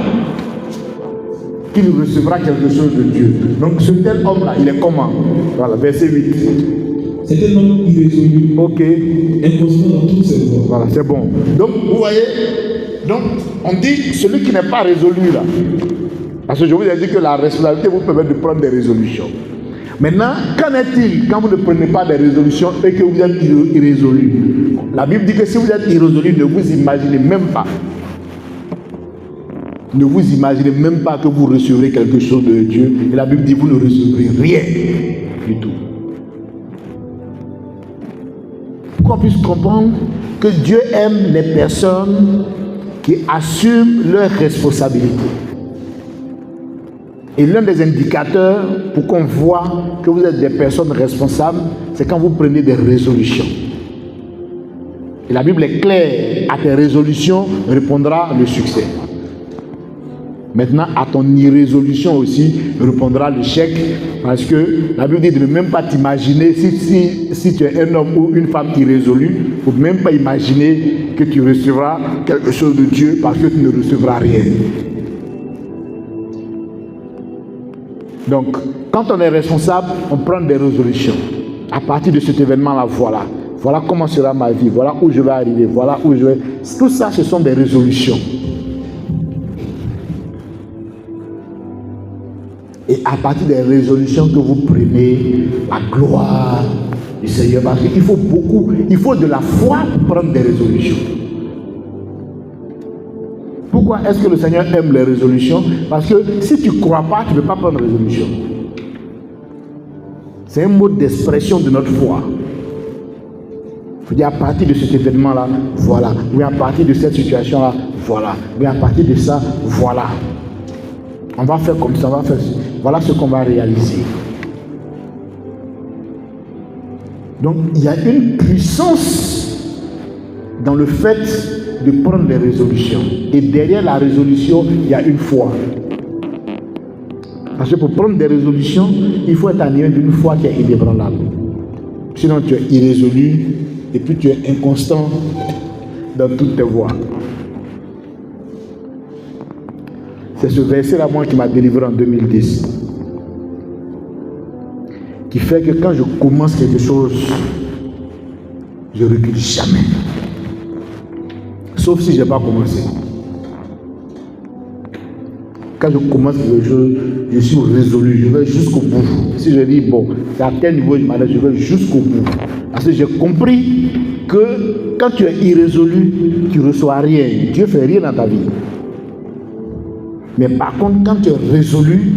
qu'il recevra quelque chose de Dieu. Donc ce tel homme-là, il est comment? Voilà, verset 8. C'est un homme irrésolu, Ok, inconstant dans toutes ses voies. voilà, c'est bon. Donc vous voyez, donc on dit celui qui n'est pas résolu là. Parce que je vous ai dit que la responsabilité vous permet de prendre des résolutions. Maintenant, qu'en est-il quand vous ne prenez pas des résolutions et que vous êtes irrésolu? La Bible dit que si vous êtes irrésolu, ne vous imaginez même pas. Ne vous imaginez même pas que vous recevrez quelque chose de Dieu. Et la Bible dit que vous ne recevrez rien du tout. Pour qu'on puisse comprendre que Dieu aime les personnes qui assument leurs responsabilités. Et l'un des indicateurs pour qu'on voit que vous êtes des personnes responsables, c'est quand vous prenez des résolutions. Et la Bible est claire, à tes résolutions répondra le succès. Maintenant, à ton irrésolution aussi répondra l'échec, parce que la Bible dit de ne même pas t'imaginer, si tu es un homme ou une femme irrésolue, il ne faut même pas imaginer que tu recevras quelque chose de Dieu, parce que tu ne recevras rien. Donc, quand on est responsable, on prend des résolutions. À partir de cet événement-là, voilà comment sera ma vie, voilà où je vais arriver, voilà où je vais... Tout ça, ce sont des résolutions. Et à partir des résolutions que vous prenez, la gloire du Seigneur, parce qu'il faut il faut de la foi pour prendre des résolutions. Pourquoi est-ce que le Seigneur aime les résolutions? Parce que si tu ne crois pas, tu ne peux pas prendre résolution. C'est un mode d'expression de notre foi. Il faut dire à partir de cet événement-là, voilà. Oui, à partir de cette situation-là, voilà. Oui, à partir de ça, voilà. On va faire comme ça, on va faire ça. Voilà ce qu'on va réaliser. Donc, il y a une puissance dans le fait de prendre des résolutions. Et derrière la résolution, il y a une foi. Parce que pour prendre des résolutions, il faut être animé d'une foi qui est inébranlable. Sinon, tu es irrésolu et puis tu es inconstant dans toutes tes voies. C'est ce verset-là, moi, qui m'a délivré en 2010. Qui fait que quand je commence quelque chose, je ne recule jamais. Sauf si je n'ai pas commencé. Quand je commence quelque chose, je suis résolu, je vais jusqu'au bout. Si je dis, bon, c'est à quel niveau je m'arrête, je vais jusqu'au bout. Parce que j'ai compris que quand tu es irrésolu, tu ne reçois rien. Dieu ne fait rien dans ta vie. Mais par contre, quand tu es résolu,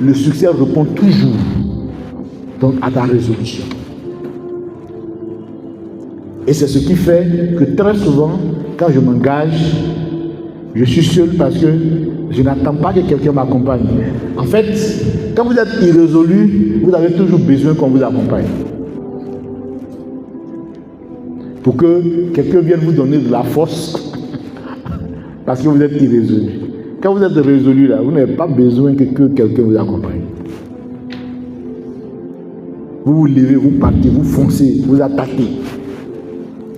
le succès répond toujours donc à ta résolution. Et c'est ce qui fait que très souvent, quand je m'engage, je suis seul parce que je n'attends pas que quelqu'un m'accompagne. En fait, quand vous êtes irrésolu, vous avez toujours besoin qu'on vous accompagne. Pour que quelqu'un vienne vous donner de la force parce que vous êtes irrésolu. Quand vous êtes résolu là, vous n'avez pas besoin que quelqu'un vous accompagne. Vous vous levez, vous partez, vous foncez, vous attaquez.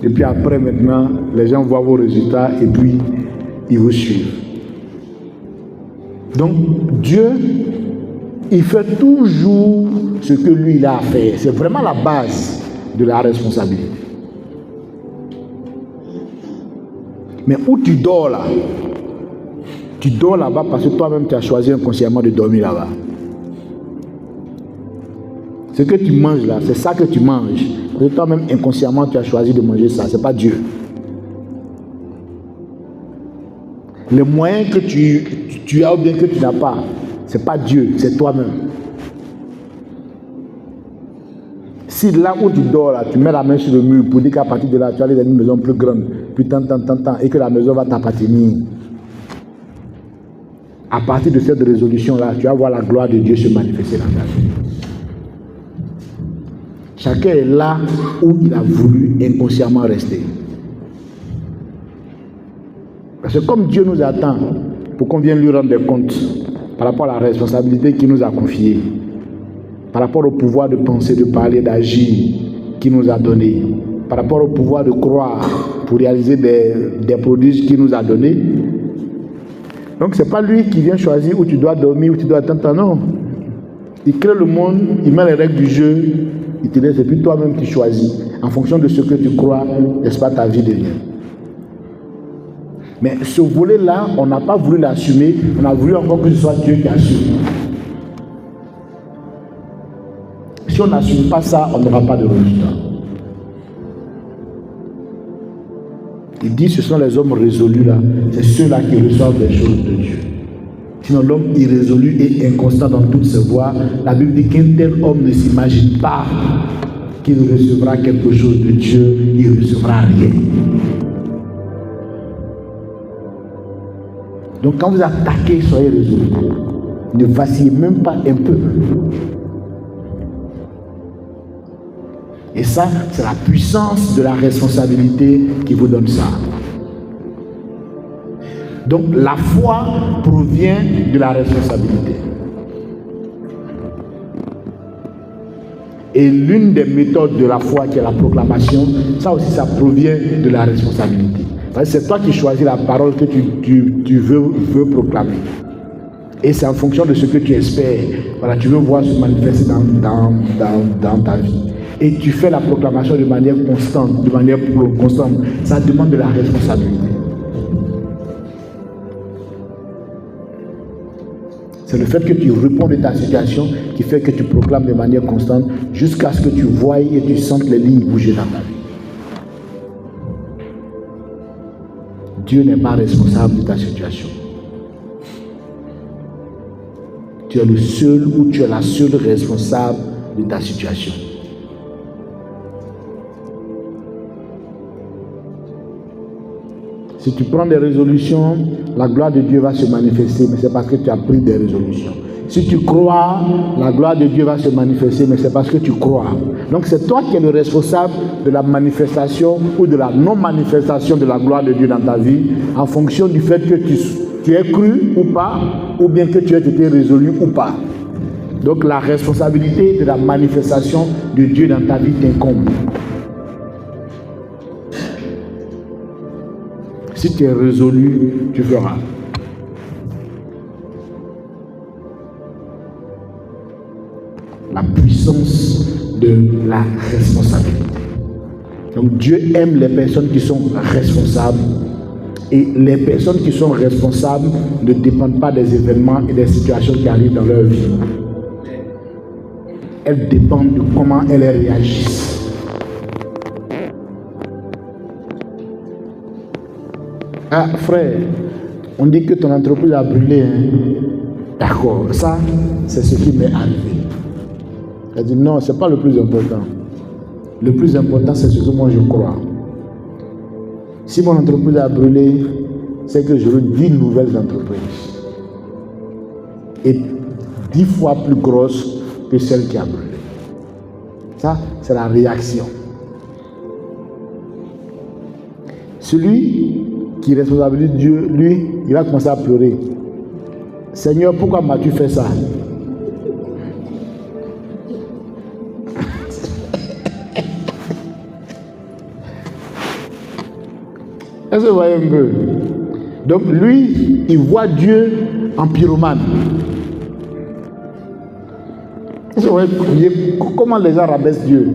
Et puis après maintenant, les gens voient vos résultats et puis ils vous suivent. Donc Dieu, il fait toujours ce que lui il a à faire. C'est vraiment la base de la responsabilité. Mais où tu dors là, tu dors là-bas parce que toi-même tu as choisi inconsciemment de dormir là-bas. Ce que tu manges là, c'est ça que tu manges. Parce que toi-même inconsciemment tu as choisi de manger ça, c'est pas Dieu. Les moyens que tu as ou bien que tu n'as pas, c'est pas Dieu, c'est toi-même. Si là où tu dors là, tu mets la main sur le mur pour dire qu'à partir de là, tu vas aller dans une maison plus grande, puis tant, et que la maison va t'appartenir. À partir de cette résolution-là, tu vas voir la gloire de Dieu se manifester dans ta vie. Chacun est là où il a voulu inconsciemment rester. Parce que comme Dieu nous attend pour qu'on vienne lui rendre des comptes par rapport à la responsabilité qu'il nous a confiée, par rapport au pouvoir de penser, de parler, d'agir qu'il nous a donné, par rapport au pouvoir de croire pour réaliser des prodiges qu'il nous a donnés. Donc ce n'est pas lui qui vient choisir où tu dois dormir, où tu dois attendre, non. Il crée le monde, il met les règles du jeu, il te laisse et puis toi-même tu choisis. En fonction de ce que tu crois, n'est-ce pas, ta vie devient. Mais ce volet-là, on n'a pas voulu l'assumer, on a voulu encore que ce soit Dieu qui assume. Si on n'assume pas ça, on n'aura pas de résultat. Il dit ce sont les hommes résolus là, c'est ceux-là qui reçoivent des choses de Dieu. Sinon l'homme irrésolu et inconstant dans toutes ses voies, la Bible dit qu'un tel homme ne s'imagine pas qu'il recevra quelque chose de Dieu, il ne recevra rien. Donc quand vous attaquez, soyez résolus. Ne vacillez même pas un peu. Et ça, c'est la puissance de la responsabilité qui vous donne ça. Donc la foi provient de la responsabilité. Et l'une des méthodes de la foi qui est la proclamation, ça aussi ça provient de la responsabilité. C'est toi qui choisis la parole que tu veux proclamer. Et c'est en fonction de ce que tu espères. Voilà, tu veux voir se manifester dans ta vie. Et tu fais la proclamation de manière constante, Ça demande de la responsabilité. C'est le fait que tu réponds de ta situation qui fait que tu proclames de manière constante jusqu'à ce que tu voies et tu sentes les lignes bouger dans ta vie. Dieu n'est pas responsable de ta situation. Tu es le seul ou tu es la seule responsable de ta situation. Si tu prends des résolutions, la gloire de Dieu va se manifester, mais c'est parce que tu as pris des résolutions. Si tu crois, la gloire de Dieu va se manifester, mais c'est parce que tu crois. Donc c'est toi qui es le responsable de la manifestation ou de la non-manifestation de la gloire de Dieu dans ta vie, en fonction du fait que tu aies cru ou pas, ou bien que tu aies été résolu ou pas. Donc la responsabilité de la manifestation de Dieu dans ta vie t'incombe. Si tu es résolu, tu feras. La puissance de la responsabilité. Donc Dieu aime les personnes qui sont responsables. Et les personnes qui sont responsables ne dépendent pas des événements et des situations qui arrivent dans leur vie. Elles dépendent de comment elles réagissent. Ah frère, on dit que ton entreprise a brûlé. D'accord, ça c'est ce qui m'est arrivé. Elle dit non, ce n'est pas le plus important. Le plus important c'est ce que moi je crois. Si mon entreprise a brûlé, c'est que j'aurai 10 nouvelles entreprises. Et 10 fois plus grosses que celle qui a brûlé. Ça, c'est la réaction. Celui qui responsabilise Dieu, lui, il va commencer à pleurer. Seigneur, pourquoi m'as-tu fait ça? Est-ce que vous voyez un peu? Donc lui, il voit Dieu en pyromane. Est-ce que vous voyez comment les gens rabaissent Dieu?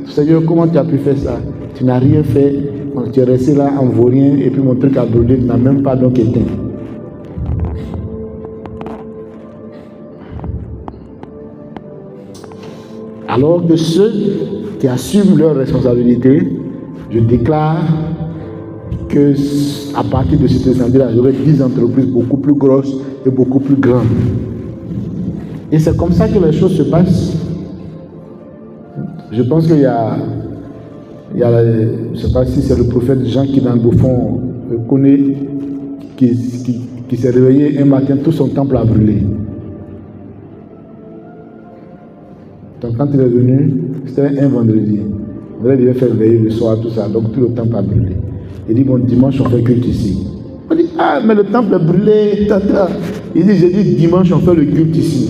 Seigneur, comment tu as pu faire ça? Tu n'as rien fait. Tu es resté là en vaurien et puis mon truc a brûlé, tu n'as même pas donc éteint. Alors que ceux qui assument leurs responsabilités, je déclare que à partir de cet incendie-là, j'aurai 10 entreprises beaucoup plus grosses et beaucoup plus grandes. Et c'est comme ça que les choses se passent. Je pense qu'il y a je ne sais pas si c'est le prophète Jean qui dans le fond connaît, qui s'est réveillé un matin, tout son temple a brûlé. Donc quand il est venu, c'était un vendredi. Il devait faire veiller le soir, tout ça, donc tout le temple a brûlé. Il dit, bon, dimanche on fait culte ici. On dit, ah, mais le temple est brûlé, tata. Il dit, j'ai dit, dimanche on fait le culte ici.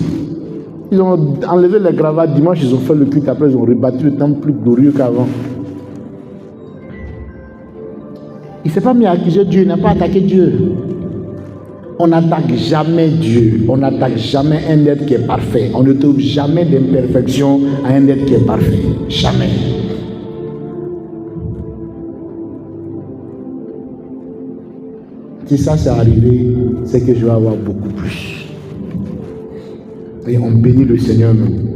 Ils ont enlevé les gravats, dimanche ils ont fait le culte, après ils ont rebâti le temple plus glorieux qu'avant. Il ne s'est pas mis à accuser Dieu, il n'a pas attaqué Dieu. On n'attaque jamais Dieu, on n'attaque jamais un être qui est parfait. On ne trouve jamais d'imperfection à un être qui est parfait. Jamais. Si ça c'est arrivé, c'est que je vais avoir beaucoup plus. Et on bénit le Seigneur même.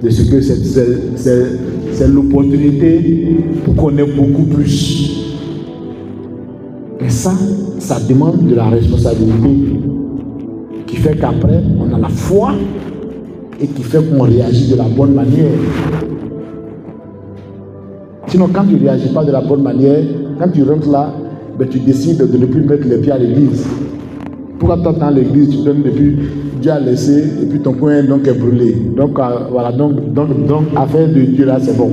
De ce que c'est l'opportunité pour qu'on ait beaucoup plus. Mais ça demande de la responsabilité qui fait qu'après, on a la foi et qui fait qu'on réagit de la bonne manière. Sinon, quand tu ne réagis pas de la bonne manière, quand tu rentres là, ben, tu décides de ne plus mettre les pieds à l'église. Pourquoi tu attends l'église, tu donnes depuis Dieu a laissé et puis ton coin donc est brûlé. Donc voilà, donc affaire de Dieu là, c'est bon.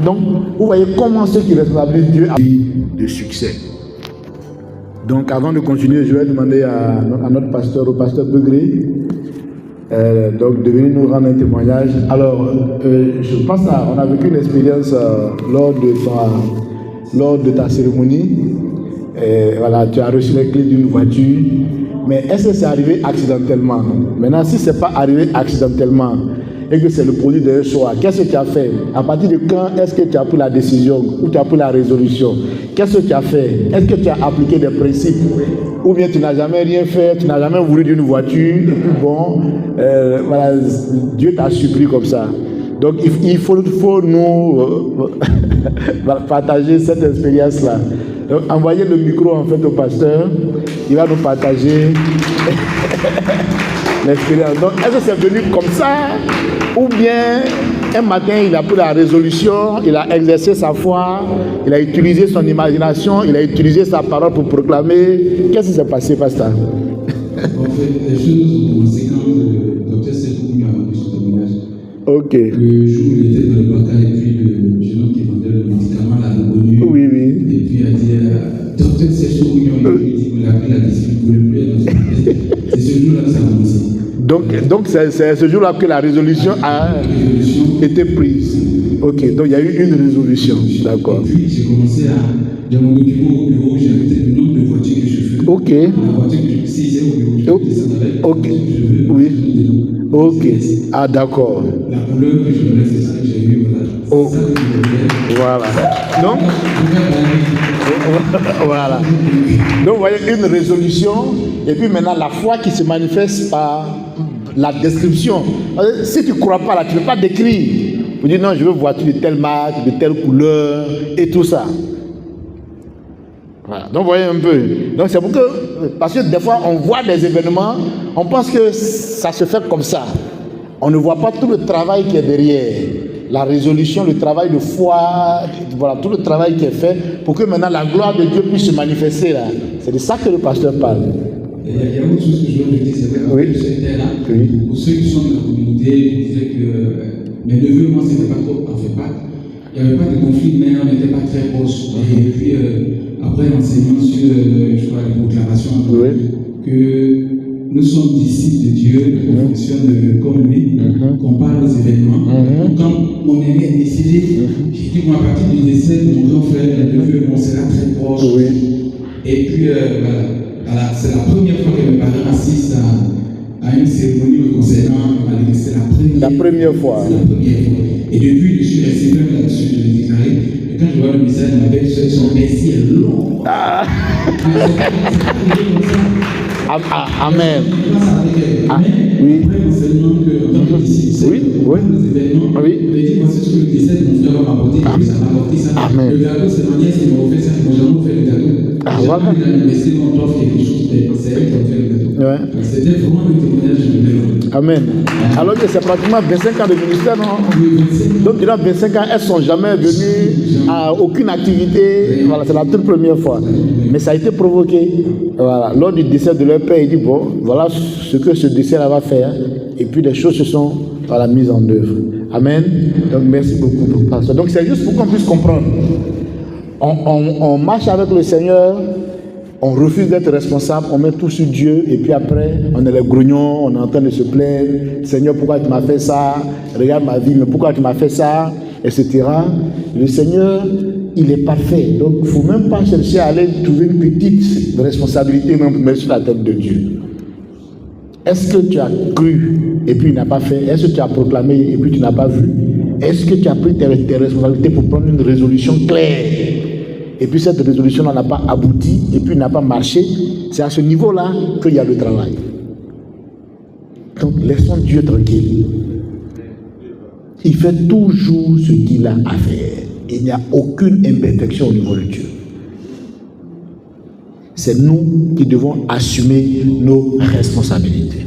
Donc, vous voyez comment ceux qui responsabilisent Dieu ont de succès. Donc, avant de continuer, je vais demander à notre pasteur, au pasteur Begré, donc de venir nous rendre un témoignage. Alors, je pense qu'on a vécu une expérience lors de ta cérémonie. Voilà, tu as reçu les clés d'une voiture. Mais est-ce que c'est arrivé accidentellement? Maintenant, si ce n'est pas arrivé accidentellement et que c'est le produit d'un choix, qu'est-ce que tu as fait? À partir de quand est-ce que tu as pris la décision ou tu as pris la résolution? Qu'est-ce que tu as fait? Est-ce que tu as appliqué des principes? Ou bien tu n'as jamais rien fait, tu n'as jamais voulu d'une voiture, et puis bon, voilà, Dieu t'a surpris comme ça. Donc il faut nous partager cette expérience-là. Donc envoyez le micro en fait au pasteur, il va nous partager l'expérience. Donc est-ce que c'est venu comme ça? Ou bien un matin il a pris la résolution, il a exercé sa foi, il a utilisé son imagination, il a utilisé sa parole pour proclamer. Qu'est-ce qui s'est passé, pasteur? En fait, les choses ont commencé quand le docteur Sekoumi a rendu son témoignage. Ok. Le jour où il était dans le bacal et puis le jeune homme qui vendait le médicament l'a reconnu. Oui, oui. Et puis il a dit docteur Sekoumi, il a pris la décision, il ne voulait plus être. C'est ce jour-là que ça a commencé. Donc c'est ce jour-là que la résolution a été prise. Ok, donc il y a eu une résolution. D'accord. Et puis j'ai commencé dans mon document au bureau, j'ai ajouté le nombre de voitures que je veux. Ok. La voiture que je veux, si c'est au bureau, je vais descendre avec. Ok. Oui. Ok. Ah, d'accord. La couleur que je voulais, c'est ça que j'ai eu. Oh. Voilà. Donc, voilà. Donc, vous voyez une résolution, et puis maintenant la foi qui se manifeste par la description. Si tu ne crois pas là, tu ne peux pas décrire. Vous dites non, je veux une voiture de telle marque, de telle couleur, et tout ça. Voilà. Donc, vous voyez un peu. Donc, c'est pour que, parce que des fois, on voit des événements, on pense que ça se fait comme ça. On ne voit pas tout le travail qui est derrière. La résolution, le travail de foi, voilà, tout le travail qui est fait pour que maintenant la gloire de Dieu puisse se manifester là. C'est de ça que le pasteur parle. Il y a autre chose que je veux dire, c'est vrai, oui. J'étais là, oui. Pour ceux qui sont dans la communauté, ils disaient que mes neveux, moi, c'était pas trop, en fait pas. Il n'y avait pas de conflit, mais on n'était pas très proches. Et puis, après l'enseignement sur, je crois, la proclamation, que nous sommes disciples de Dieu, on fonctionne comme lui, qu'on parle aux événements. Quand mon aîné est décédé, j'ai dit qu'à partir du décès de mon grand frère, les neveux, on sera très proches. Et puis, voilà, c'est la première fois que mes parents assistent à une cérémonie me concernant. C'est la première fois. C'est la première fois. Et depuis, je suis resté ferme là-dessus, je l'ai déclaré. Et quand je vois le message de ma belle-sœur, son merci est long. Amen. Oui. Après l'enseignement que ici, oui. Les événements, oui. Je dit, moi, c'est ce que le décès de mon frère m'a apporté, et puis ça m'a apporté ça. Amen. Le gâteau, c'est ma nièce qui m'a offert ça, moi, j'ai jamais fait le gâteau. Voilà. Mais si on t'offre quelque chose, c'est elle qui a fait le gâteau. Ouais. C'était vraiment un témoignage de Dieu. Amen. Alors que c'est pratiquement 25 ans de ministère, non? Oui, 25 ans. Donc, durant 25 ans, elles ne sont jamais venues à aucune activité. Voilà, c'est la toute première fois. Mais ça a été provoqué. Voilà. Lors du décès de leur père, il dit bon, voilà ce que ce décès-là va faire. Et puis les choses se sont mises en œuvre. Amen. Donc merci beaucoup, pasteur. Donc c'est juste pour qu'on puisse comprendre. On marche avec le Seigneur, on refuse d'être responsable, on met tout sur Dieu, et puis après, on est les grognons, on est en train de se plaindre. Seigneur, pourquoi tu m'as fait ça? Regarde ma vie, mais pourquoi tu m'as fait ça? Etc. Le Seigneur, il est parfait. Donc, il ne faut même pas chercher à aller trouver une petite responsabilité, même pour mettre sur la tête de Dieu. Est-ce que tu as cru et puis il n'a pas fait? Est-ce que tu as proclamé et puis tu n'as pas vu? Est-ce que tu as pris tes responsabilités pour prendre une résolution claire? Et puis cette résolution n'a pas abouti et puis n'a pas marché? C'est à ce niveau-là qu'il y a le travail. Donc, laissons Dieu tranquille. Il fait toujours ce qu'il a à faire. Il n'y a aucune imperfection au niveau de Dieu. C'est nous qui devons assumer nos responsabilités.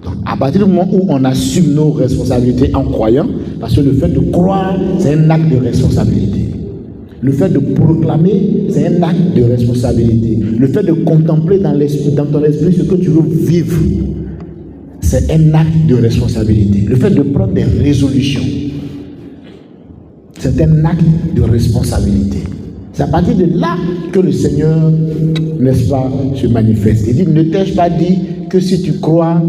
Donc, à partir du moment où on assume nos responsabilités en croyant, parce que le fait de croire, c'est un acte de responsabilité. Le fait de proclamer, c'est un acte de responsabilité. Le fait de contempler dans ton esprit ce que tu veux vivre, c'est un acte de responsabilité. Le fait de prendre des résolutions, C'est un acte de responsabilité. C'est à partir de là que le Seigneur, n'est-ce pas, se manifeste. Il dit, ne t'ai-je pas dit que si tu crois,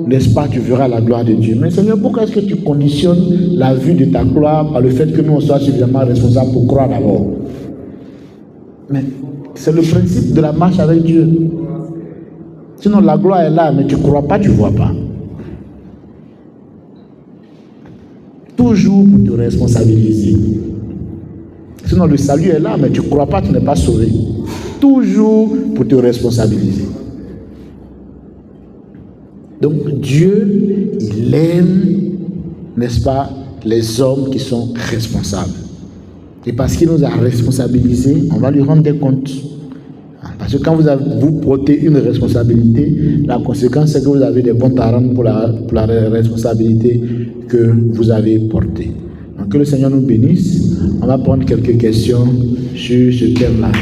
n'est-ce pas, tu verras la gloire de Dieu. Mais Seigneur, pourquoi est-ce que tu conditionnes la vue de ta gloire par le fait que nous on soit suffisamment responsables pour croire d'abord? Mais c'est le principe de la marche avec Dieu. Sinon la gloire est là, mais tu ne crois pas, tu ne vois pas. Toujours pour te responsabiliser. Sinon le salut est là, mais tu ne crois pas, tu n'es pas sauvé. Toujours pour te responsabiliser. Donc Dieu, il aime, n'est-ce pas, les hommes qui sont responsables. Et parce qu'il nous a responsabilisés, on va lui rendre des comptes. Parce que quand vous portez une responsabilité, la conséquence c'est que vous avez des comptes à rendre pour la responsabilité que vous avez portée. Donc que le Seigneur nous bénisse. On va prendre quelques questions sur ce thème-là.